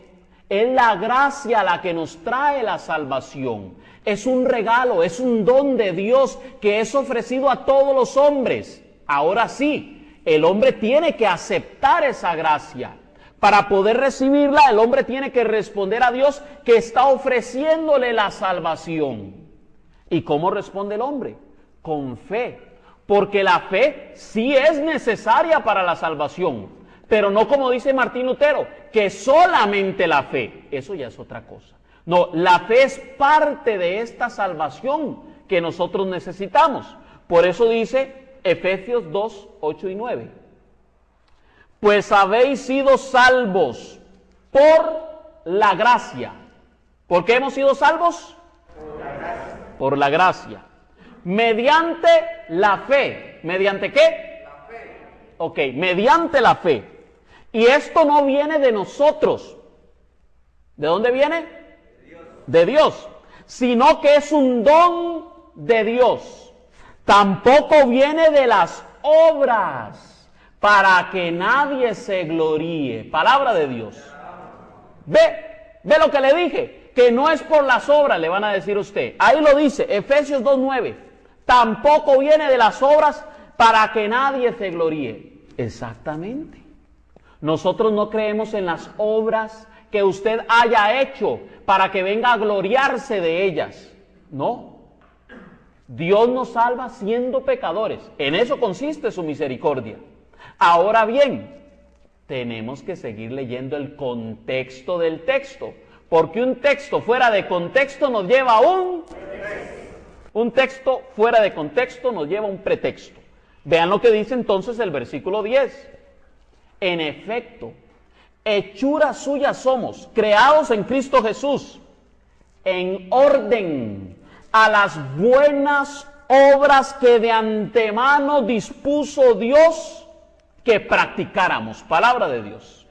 es la gracia la que nos trae la salvación. Es un regalo, es un don de Dios que es ofrecido a todos los hombres. Ahora sí, el hombre tiene que aceptar esa gracia. Para poder recibirla, el hombre tiene que responder a Dios que está ofreciéndole la salvación. ¿Y cómo responde el hombre? Con fe. Porque la fe sí es necesaria para la salvación. Pero no como dice Martín Lutero, que solamente la fe. Eso ya es otra cosa. No, la fe es parte de esta salvación que nosotros necesitamos. Por eso dice Efesios 2, 8 y 9. Pues habéis sido salvos por la gracia. ¿Por qué hemos sido salvos? Por la gracia. Por la gracia. Mediante la fe. ¿Mediante qué? La fe. Ok, mediante la fe. Y esto no viene de nosotros. ¿De dónde viene? De Dios. De Dios. Sino que es un don de Dios. Tampoco viene de las obras, para que nadie se gloríe. Palabra de Dios. Ve lo que le dije, que no es por las obras, le van a decir a usted. Ahí lo dice, Efesios 2:9. Tampoco viene de las obras para que nadie se gloríe. Exactamente. Nosotros no creemos en las obras que usted haya hecho para que venga a gloriarse de ellas. No. Dios nos salva siendo pecadores. En eso consiste su misericordia. Ahora bien, tenemos que seguir leyendo el contexto del texto, porque un texto fuera de contexto nos lleva a un texto fuera de contexto nos lleva a un pretexto. Vean lo que dice entonces el versículo 10. En efecto, hechura suya somos, creados en Cristo Jesús, en orden a las buenas obras que de antemano dispuso Dios que practicáramos. Palabra de Dios.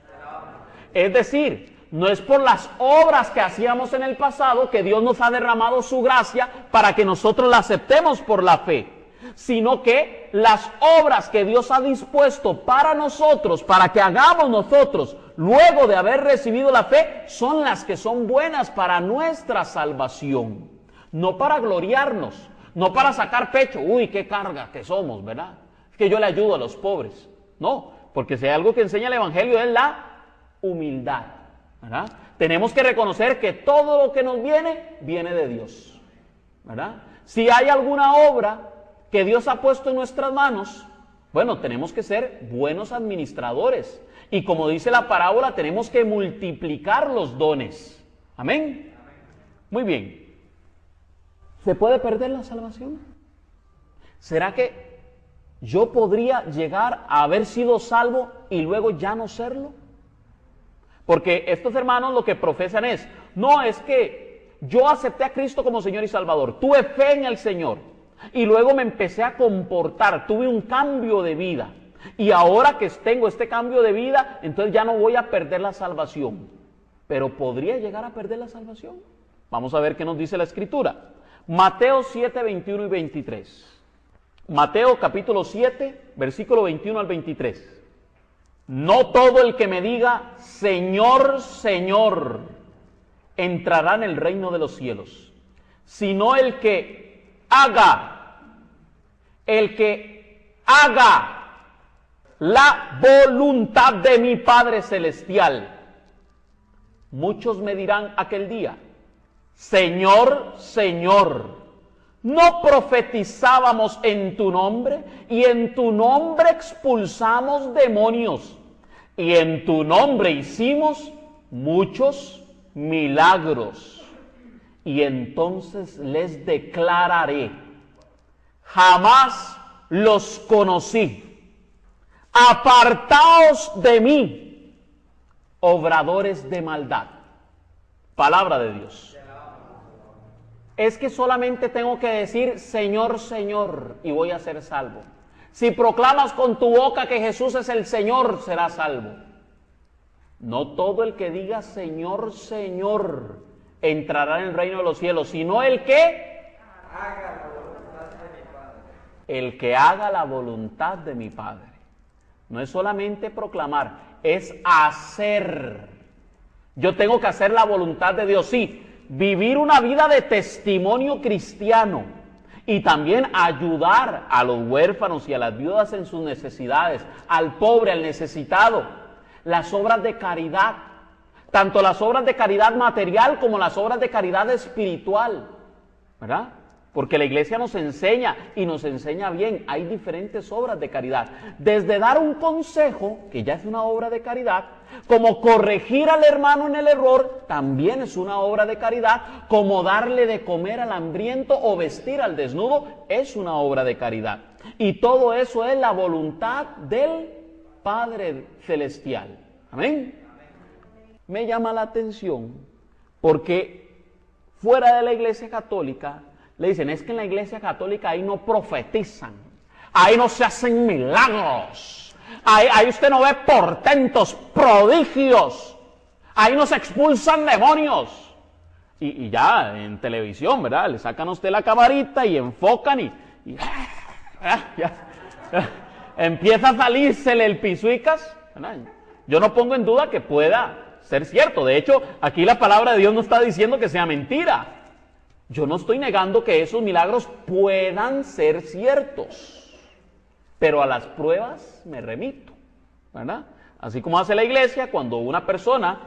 Es decir, no es por las obras que hacíamos en el pasado que Dios nos ha derramado su gracia para que nosotros la aceptemos por la fe, sino que las obras que Dios ha dispuesto para nosotros, para que hagamos nosotros, luego de haber recibido la fe, son las que son buenas para nuestra salvación. No para gloriarnos, no para sacar pecho, uy, qué carga que somos, ¿verdad? Es que yo le ayudo a los pobres. No, porque si hay algo que enseña el Evangelio es la humildad, ¿verdad? Tenemos que reconocer que todo lo que nos viene, viene de Dios, ¿verdad? Si hay alguna obra que Dios ha puesto en nuestras manos, bueno, tenemos que ser buenos administradores. Y como dice la parábola, tenemos que multiplicar los dones. ¿Amén? Muy bien. ¿Se puede perder la salvación? ¿Será que yo podría llegar a haber sido salvo y luego ya no serlo? Porque estos hermanos lo que profesan es, no, es que yo acepté a Cristo como Señor y Salvador, tuve fe en el Señor y luego me empecé a comportar, tuve un cambio de vida y ahora que tengo este cambio de vida, entonces ya no voy a perder la salvación. Pero ¿podría llegar a perder la salvación? Vamos a ver qué nos dice la Escritura. Mateo 7, 21 y 23. Mateo capítulo 7, versículo 21 al 23. No todo el que me diga, Señor, Señor, entrará en el reino de los cielos, sino el que haga la voluntad de mi Padre Celestial. Muchos me dirán aquel día, Señor, Señor, ¿no profetizábamos en tu nombre? Y en tu nombre expulsamos demonios. Y en tu nombre hicimos muchos milagros. Y entonces les declararé, jamás los conocí. Apartaos de mí, obradores de maldad. Palabra de Dios. Es que solamente tengo que decir Señor, Señor y voy a ser salvo. Si proclamas con tu boca que Jesús es el Señor, serás salvo. No todo el que diga Señor, Señor entrará en el reino de los cielos, sino el que haga la voluntad de mi Padre. El que haga la voluntad de mi Padre. No es solamente proclamar, es hacer. Yo tengo que hacer la voluntad de Dios, sí. Vivir una vida de testimonio cristiano y también ayudar a los huérfanos y a las viudas en sus necesidades, al pobre, al necesitado. Las obras de caridad, tanto las obras de caridad material como las obras de caridad espiritual, ¿verdad? Porque la iglesia nos enseña y nos enseña bien, hay diferentes obras de caridad. Desde dar un consejo, que ya es una obra de caridad, como corregir al hermano en el error, también es una obra de caridad, como darle de comer al hambriento o vestir al desnudo, es una obra de caridad. Y todo eso es la voluntad del Padre Celestial. Amén. Me llama la atención porque fuera de la Iglesia Católica, le dicen, es que en la Iglesia Católica ahí no profetizan, ahí no se hacen milagros, ahí usted no ve portentos, prodigios, ahí no se expulsan demonios. Y ya en televisión, ¿verdad? Le sacan a usted la camarita y enfocan y empieza a salírsele el pisuicas, ¿verdad? Yo no pongo en duda que pueda ser cierto. De hecho, aquí la palabra de Dios no está diciendo que sea mentira. Yo no estoy negando que esos milagros puedan ser ciertos, pero a las pruebas me remito, ¿verdad? Así como hace la iglesia cuando una persona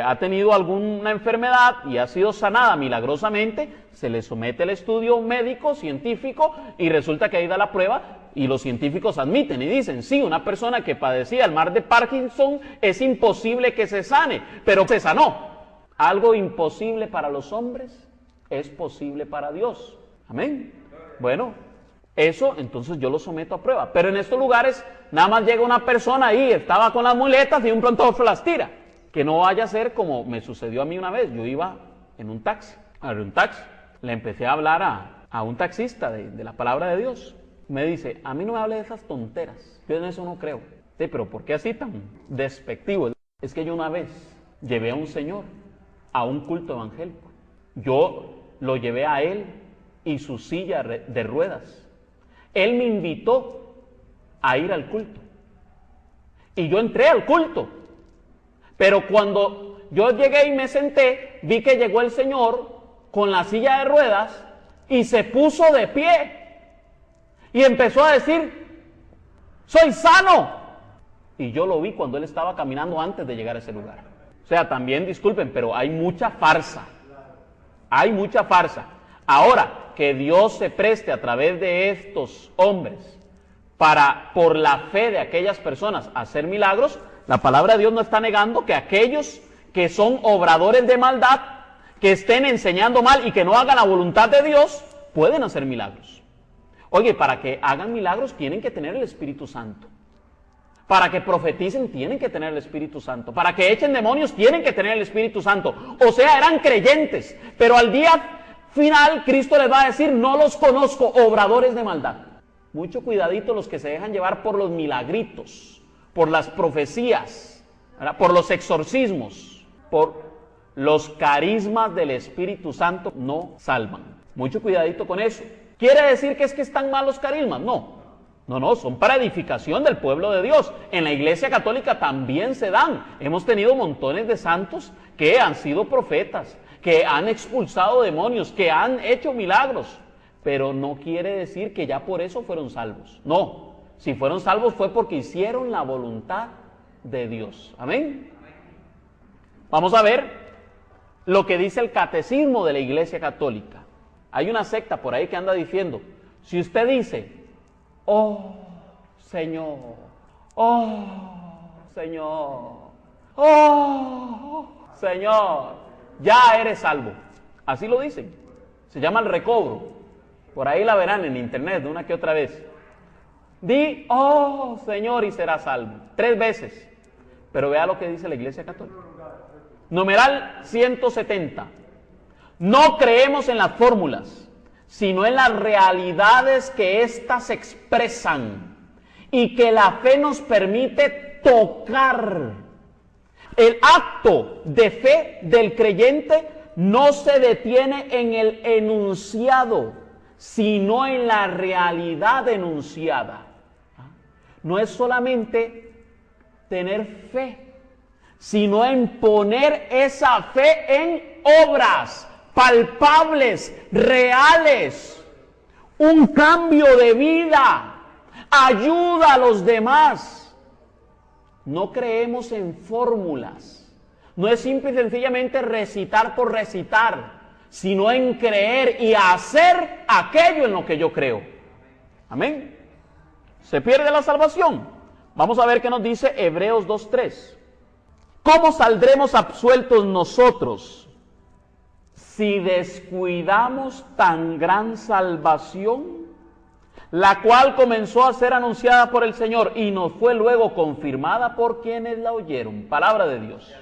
ha tenido alguna enfermedad y ha sido sanada milagrosamente, se le somete el estudio médico, científico, y resulta que ahí da la prueba y los científicos admiten y dicen, sí, una persona que padecía el mal de Parkinson es imposible que se sane, pero se sanó. Algo imposible para los hombres es posible para Dios. Amén. Bueno, eso entonces yo lo someto a prueba. Pero en estos lugares nada más llega una persona ahí, estaba con las muletas y un pronto las tira. Que no vaya a ser como me sucedió a mí una vez. Yo iba en un taxi, le empecé a hablar a un taxista de la palabra de Dios. Me dice, a mí no me hable de esas tonteras, yo en eso no creo. Sí, pero ¿por qué así tan despectivo? Es que yo una vez llevé a un señor a un culto evangélico. Yo lo llevé a él y su silla de ruedas. Él me invitó a ir al culto. Y yo entré al culto. Pero cuando yo llegué y me senté, vi que llegó el señor con la silla de ruedas y se puso de pie. Y empezó a decir, ¡soy sano! Y yo lo vi cuando él estaba caminando antes de llegar a ese lugar. O sea, también disculpen, pero hay mucha farsa. Hay mucha farsa. Ahora, que Dios se preste a través de estos hombres para, por la fe de aquellas personas, hacer milagros, la palabra de Dios no está negando que aquellos que son obradores de maldad, que estén enseñando mal y que no hagan la voluntad de Dios, pueden hacer milagros. Oye, para que hagan milagros tienen que tener el Espíritu Santo. Para que profeticen tienen que tener el Espíritu Santo. Para que echen demonios tienen que tener el Espíritu Santo. O sea, eran creyentes, pero al día final Cristo les va a decir, no los conozco, obradores de maldad. Mucho cuidadito los que se dejan llevar por los milagritos, por las profecías, ¿verdad? Por los exorcismos, por los carismas del Espíritu Santo, no salvan. Mucho cuidadito con eso. ¿Quiere decir que es que están mal los carismas? No. No, son para edificación del pueblo de Dios. En la Iglesia Católica también se dan. Hemos tenido montones de santos que han sido profetas, que han expulsado demonios, que han hecho milagros. Pero no quiere decir que ya por eso fueron salvos. No, si fueron salvos fue porque hicieron la voluntad de Dios. Amén. Vamos a ver lo que dice el Catecismo de la Iglesia Católica. Hay una secta por ahí que anda diciendo, si usted dice, oh Señor, oh Señor, oh Señor, ya eres salvo. Así lo dicen. Se llama el recobro. Por ahí la verán en internet de una que otra vez. Di, oh Señor, y serás salvo. 3 veces. Pero vea lo que dice la Iglesia Católica. Numeral 170. No creemos en las fórmulas, sino en las realidades que éstas expresan y que la fe nos permite tocar. El acto de fe del creyente no se detiene en el enunciado, sino en la realidad enunciada. No es solamente tener fe, sino en poner esa fe en obras palpables, reales, un cambio de vida, ayuda a los demás. No creemos en fórmulas, no es simple y sencillamente recitar por recitar, sino en creer y hacer aquello en lo que yo creo. Amén. ¿Se pierde la salvación? Vamos a ver qué nos dice Hebreos 2:3. ¿Cómo saldremos absueltos nosotros si descuidamos tan gran salvación, la cual comenzó a ser anunciada por el Señor y nos fue luego confirmada por quienes la oyeron? Palabra de Dios.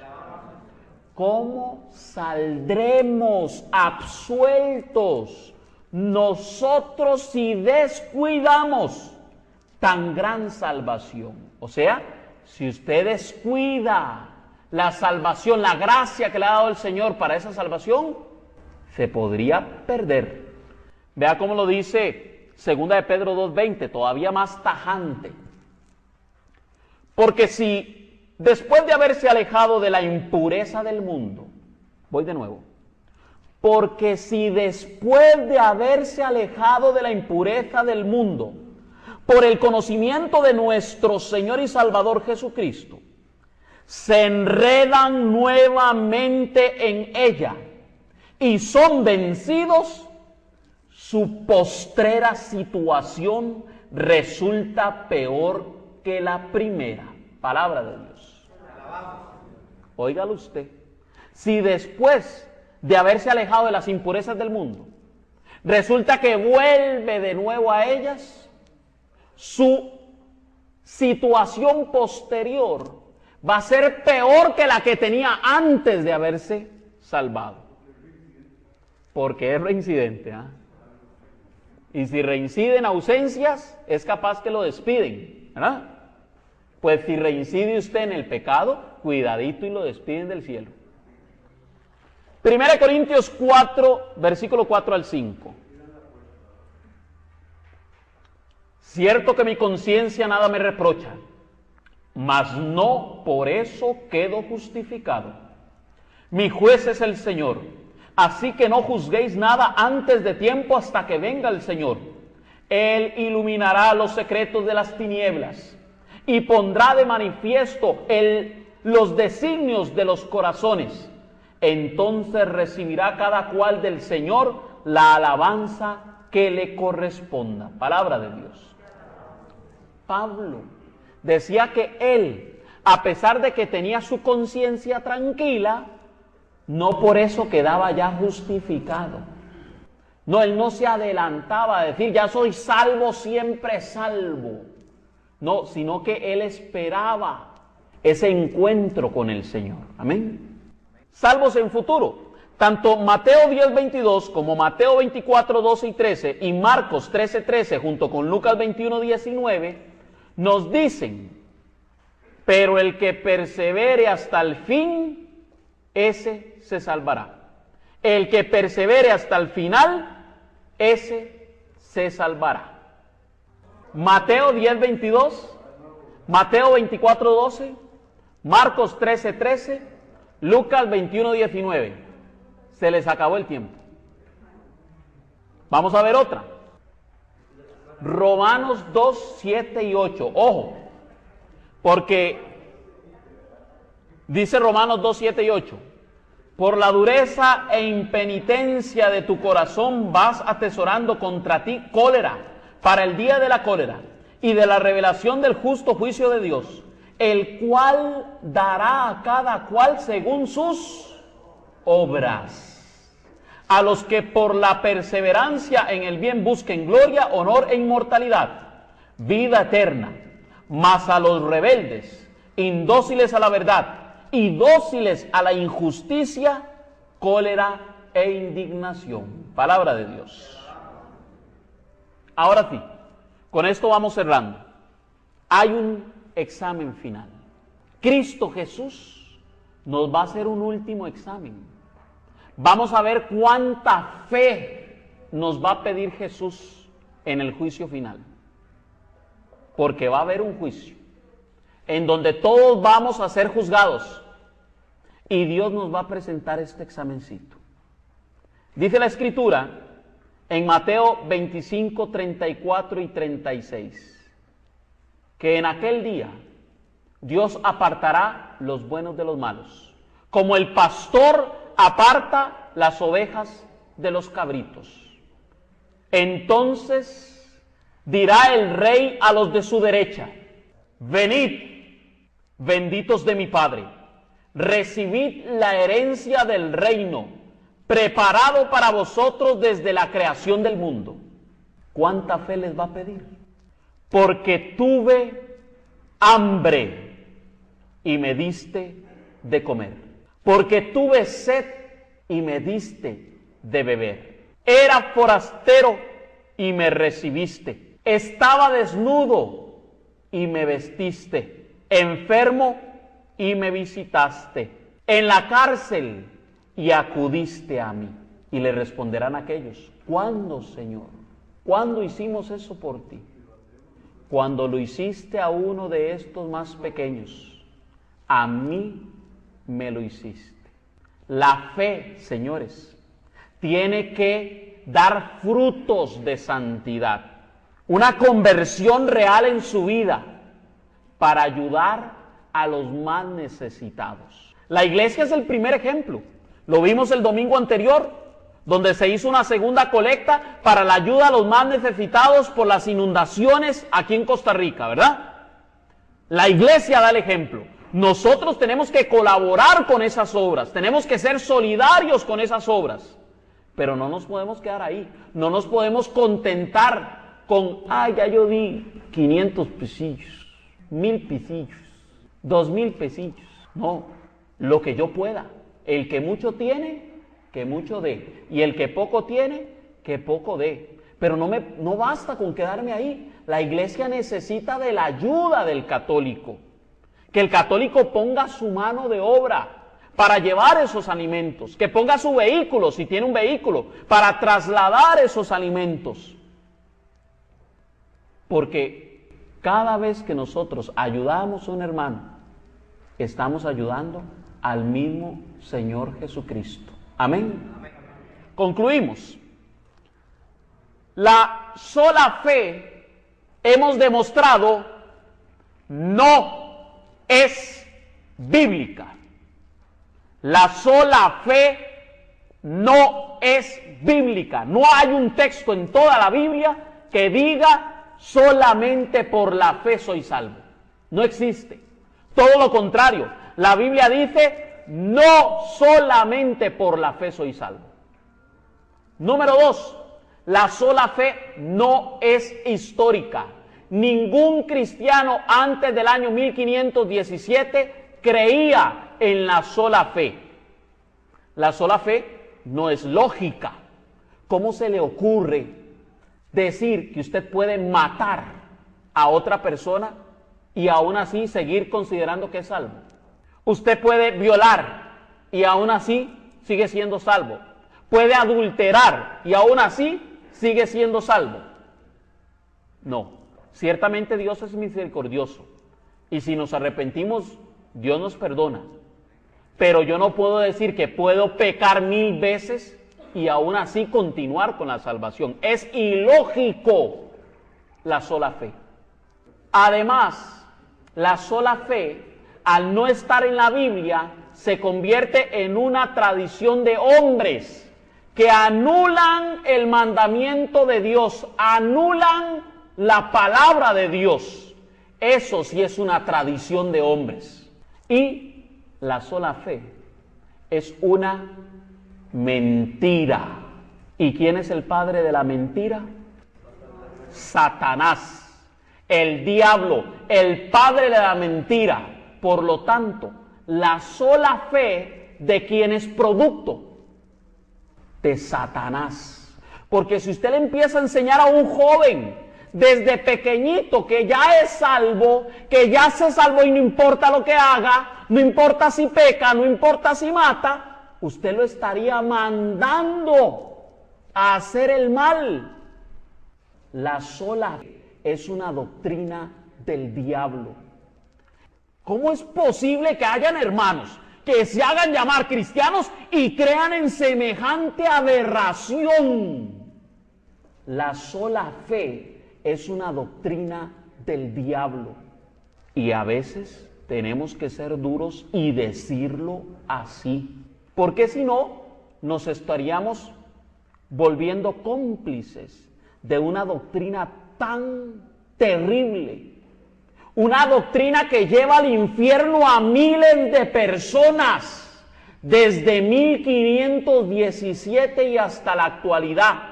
¿Cómo saldremos absueltos nosotros si descuidamos tan gran salvación? O sea, si usted descuida la salvación, la gracia que le ha dado el Señor para esa salvación, se podría perder. Vea cómo lo dice 2 de Pedro 2:20, todavía más tajante. Porque si después de haberse alejado de la impureza del mundo, voy de nuevo, porque si después de haberse alejado de la impureza del mundo, por el conocimiento de nuestro Señor y Salvador Jesucristo, se enredan nuevamente en ella y son vencidos, su postrera situación resulta peor que la primera. Palabra de Dios. Óigalo usted. Si después de haberse alejado de las impurezas del mundo, resulta que vuelve de nuevo a ellas, su situación posterior va a ser peor que la que tenía antes de haberse salvado. Porque es reincidente, ¿eh? Y si reincide en ausencias, es capaz que lo despiden, ¿verdad? Pues si reincide usted en el pecado, cuidadito y lo despiden del cielo. 1 Corintios 4, versículo 4 al 5. Cierto que mi conciencia nada me reprocha, mas no por eso quedo justificado. Mi juez es el Señor, así que no juzguéis nada antes de tiempo hasta que venga el Señor. Él iluminará los secretos de las tinieblas y pondrá de manifiesto los designios de los corazones. Entonces recibirá cada cual del Señor la alabanza que le corresponda. Palabra de Dios. Pablo decía que él, a pesar de que tenía su conciencia tranquila, no por eso quedaba ya justificado. No, él no se adelantaba a decir, ya soy salvo, siempre salvo. No, sino que él esperaba ese encuentro con el Señor. Amén. Salvos en futuro. Tanto Mateo 10:22 como Mateo 24:12 y 13 y Marcos 13:13 junto con Lucas 21:19 nos dicen, pero el que persevere hasta el fin, ese se salvará. El que persevere hasta el final, ese se salvará. Mateo 10:22, Mateo 24:12, Marcos 13:13, Lucas 21:19. Se les acabó el tiempo. Vamos a ver otra. Romanos 2:7 y 8. Ojo, porque dice Romanos 2:7 y 8. Por la dureza e impenitencia de tu corazón vas atesorando contra ti cólera para el día de la cólera y de la revelación del justo juicio de Dios, el cual dará a cada cual según sus obras. A los que por la perseverancia en el bien busquen gloria, honor e inmortalidad, vida eterna. Mas a los rebeldes, indóciles a la verdad y dóciles a la injusticia, cólera e indignación. Palabra de Dios. Ahora sí, con esto vamos cerrando. Hay un examen final. Cristo Jesús nos va a hacer un último examen. Vamos a ver cuánta fe nos va a pedir Jesús en el juicio final. Porque va a haber un juicio en donde todos vamos a ser juzgados y Dios nos va a presentar este examencito. Dice la Escritura en Mateo 25, 34 y 36, que en aquel día Dios apartará los buenos de los malos, como el pastor aparta las ovejas de los cabritos. Entonces dirá el rey a los de su derecha, venid, benditos de mi Padre, recibid la herencia del reino, preparado para vosotros desde la creación del mundo. ¿Cuánta fe les va a pedir? Porque tuve hambre y me diste de comer. Porque tuve sed y me diste de beber. Era forastero y me recibiste. Estaba desnudo y me vestiste. Enfermo y me visitaste. En la cárcel y acudiste a mí. Y le responderán aquellos, ¿cuándo, Señor? ¿Cuándo hicimos eso por ti? Cuando lo hiciste a uno de estos más pequeños, a mí me lo hiciste. La fe, señores, tiene que dar frutos de santidad, una conversión real en su vida para ayudar a los más necesitados. La iglesia es el primer ejemplo. Lo vimos el domingo anterior, donde se hizo una segunda colecta para la ayuda a los más necesitados por las inundaciones aquí en Costa Rica, ¿verdad? La iglesia da el ejemplo. Nosotros tenemos que colaborar con esas obras, tenemos que ser solidarios con esas obras, pero no nos podemos quedar ahí, no nos podemos contentar con, ya yo di 500 pesillos, 1000 pesillos, 2000 pesillos. No, lo que yo pueda. El que mucho tiene, que mucho dé, y el que poco tiene, que poco dé. Pero no basta con quedarme ahí. La iglesia necesita de la ayuda del católico. Que el católico ponga su mano de obra para llevar esos alimentos, que ponga su vehículo, si tiene un vehículo, para trasladar esos alimentos. Porque cada vez que nosotros ayudamos a un hermano, estamos ayudando al mismo Señor Jesucristo. Amén. Concluimos. La sola fe, hemos demostrado, no es bíblica. La sola fe no es bíblica. No hay un texto en toda la Biblia que diga solamente por la fe soy salvo. No existe. Todo lo contrario. La Biblia dice no solamente por la fe soy salvo. Número 2. La sola fe no es histórica. Ningún cristiano antes del año 1517 creía en la sola fe. La sola fe no es lógica. ¿Cómo se le ocurre decir que usted puede matar a otra persona y aún así seguir considerando que es salvo? Usted puede violar y aún así sigue siendo salvo. Puede adulterar y aún así sigue siendo salvo. No, ciertamente Dios es misericordioso y si nos arrepentimos, Dios nos perdona. Pero yo no puedo decir que puedo pecar 1000 veces y aún así continuar con la salvación. Es ilógico la sola fe. Además, la sola fe, al no estar en la Biblia, se convierte en una tradición de hombres que anulan el mandamiento de Dios, anulan la palabra de Dios. Eso sí es una tradición de hombres. Y la sola fe es una mentira. ¿Y quién es el padre de la mentira? Satanás, el diablo, el padre de la mentira. Por lo tanto, la sola fe de quien es producto de Satanás. Porque si usted le empieza a enseñar a un joven desde pequeñito que ya es salvo, que ya se salvó y no importa lo que haga, no importa si peca, no importa si mata, usted lo estaría mandando a hacer el mal. La sola fe es una doctrina del diablo. ¿Cómo es posible que hayan hermanos que se hagan llamar cristianos y crean en semejante aberración? La sola fe es una doctrina del diablo. Y a veces tenemos que ser duros y decirlo así. Porque si no, nos estaríamos volviendo cómplices de una doctrina tan terrible. Una doctrina que lleva al infierno a miles de personas desde 1517 y hasta la actualidad.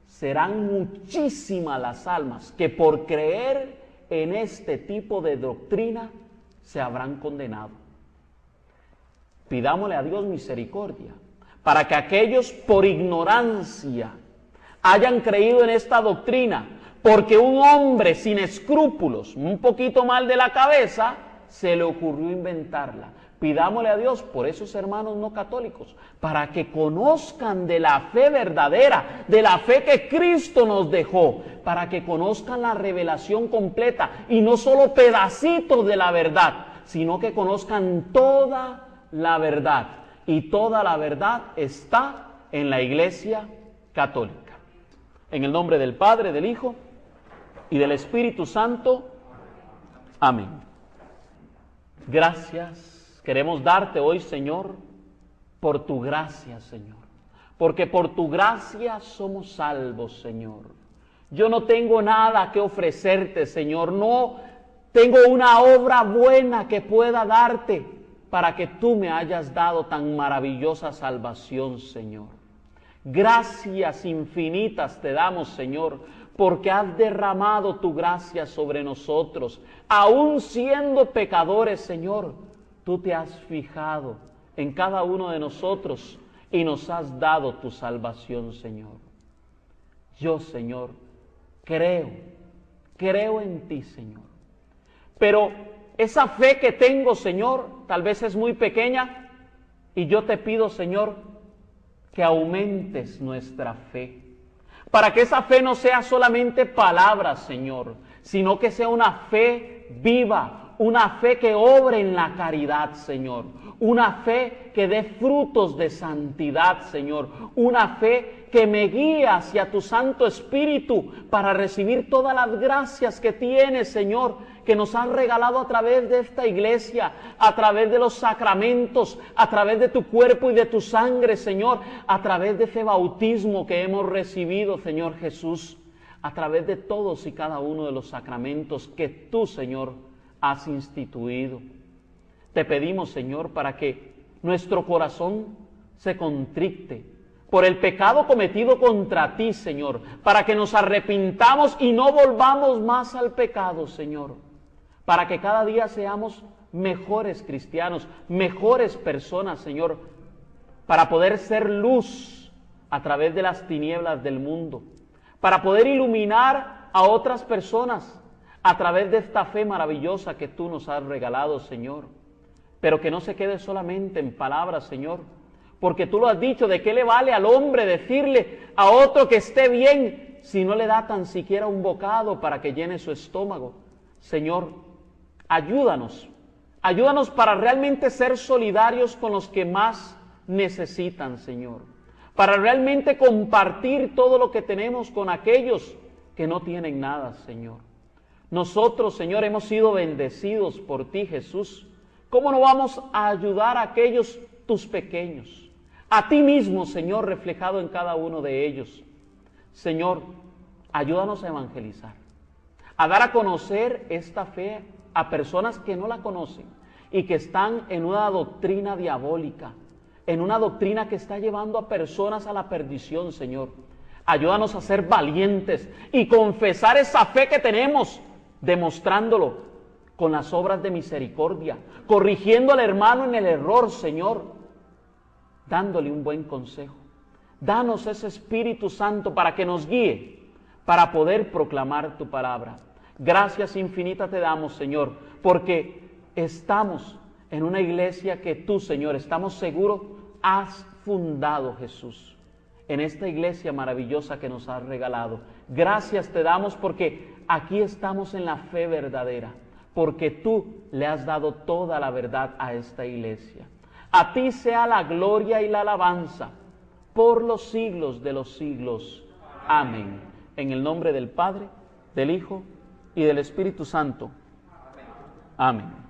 Serán muchísimas las almas que por creer en este tipo de doctrina se habrán condenado. Pidámosle a Dios misericordia para que aquellos por ignorancia hayan creído en esta doctrina, porque un hombre sin escrúpulos, un poquito mal de la cabeza, se le ocurrió inventarla. Pidámosle a Dios por esos hermanos no católicos, para que conozcan de la fe verdadera, de la fe que Cristo nos dejó, para que conozcan la revelación completa y no solo pedacitos de la verdad, sino que conozcan toda la verdad. Y toda la verdad está en la Iglesia Católica. En el nombre del Padre, del Hijo y del Espíritu Santo. Amén. Gracias. Queremos darte hoy, Señor, por tu gracia, Señor. Porque por tu gracia somos salvos, Señor. Yo no tengo nada que ofrecerte, Señor. No tengo una obra buena que pueda darte para que tú me hayas dado tan maravillosa salvación, Señor. Gracias infinitas te damos, Señor, porque has derramado tu gracia sobre nosotros. Aún siendo pecadores, Señor, tú te has fijado en cada uno de nosotros y nos has dado tu salvación, Señor. Yo, Señor, creo en ti, Señor. Pero Esa fe que tengo, Señor, tal vez es muy pequeña, y yo te pido, Señor, que aumentes nuestra fe, para que esa fe no sea solamente palabras, Señor, sino que sea una fe viva, una fe que obre en la caridad, Señor, una fe que dé frutos de santidad, Señor, una fe que me guíe hacia tu Santo Espíritu para recibir todas las gracias que tienes, Señor, que nos has regalado a través de esta iglesia, a través de los sacramentos, a través de tu cuerpo y de tu sangre, Señor, a través de ese bautismo que hemos recibido, Señor Jesús, a través de todos y cada uno de los sacramentos que tú, Señor, has instituido. Te pedimos, Señor, para que nuestro corazón se contricte por el pecado cometido contra ti, Señor, para que nos arrepintamos y no volvamos más al pecado, Señor, para que cada día seamos mejores cristianos, mejores personas, Señor, para poder ser luz a través de las tinieblas del mundo, para poder iluminar a otras personas a través de esta fe maravillosa que tú nos has regalado, Señor. Pero que no se quede solamente en palabras, Señor, porque tú lo has dicho, ¿de qué le vale al hombre decirle a otro que esté bien si no le da tan siquiera un bocado para que llene su estómago? Señor, ayúdanos para realmente ser solidarios con los que más necesitan, Señor, para realmente compartir todo lo que tenemos con aquellos que no tienen nada, Señor. Nosotros, Señor, hemos sido bendecidos por ti, Jesús. ¿Cómo no vamos a ayudar a aquellos tus pequeños? A ti mismo, Señor, reflejado en cada uno de ellos. Señor, ayúdanos a evangelizar, a dar a conocer esta fe a personas que no la conocen y que están en una doctrina diabólica, en una doctrina que está llevando a personas a la perdición, Señor. Ayúdanos a ser valientes y confesar esa fe que tenemos, demostrándolo con las obras de misericordia, corrigiendo al hermano en el error, Señor, dándole un buen consejo. Danos ese Espíritu Santo para que nos guíe, para poder proclamar tu palabra. Gracias infinitas te damos, Señor, porque estamos en una iglesia que tú, Señor, estamos seguros, has fundado, Jesús, en esta iglesia maravillosa que nos has regalado. Gracias te damos porque aquí estamos en la fe verdadera, porque tú le has dado toda la verdad a esta iglesia. A ti sea la gloria y la alabanza por los siglos de los siglos. Amén. En el nombre del Padre, del Hijo y del Espíritu Santo. Amén.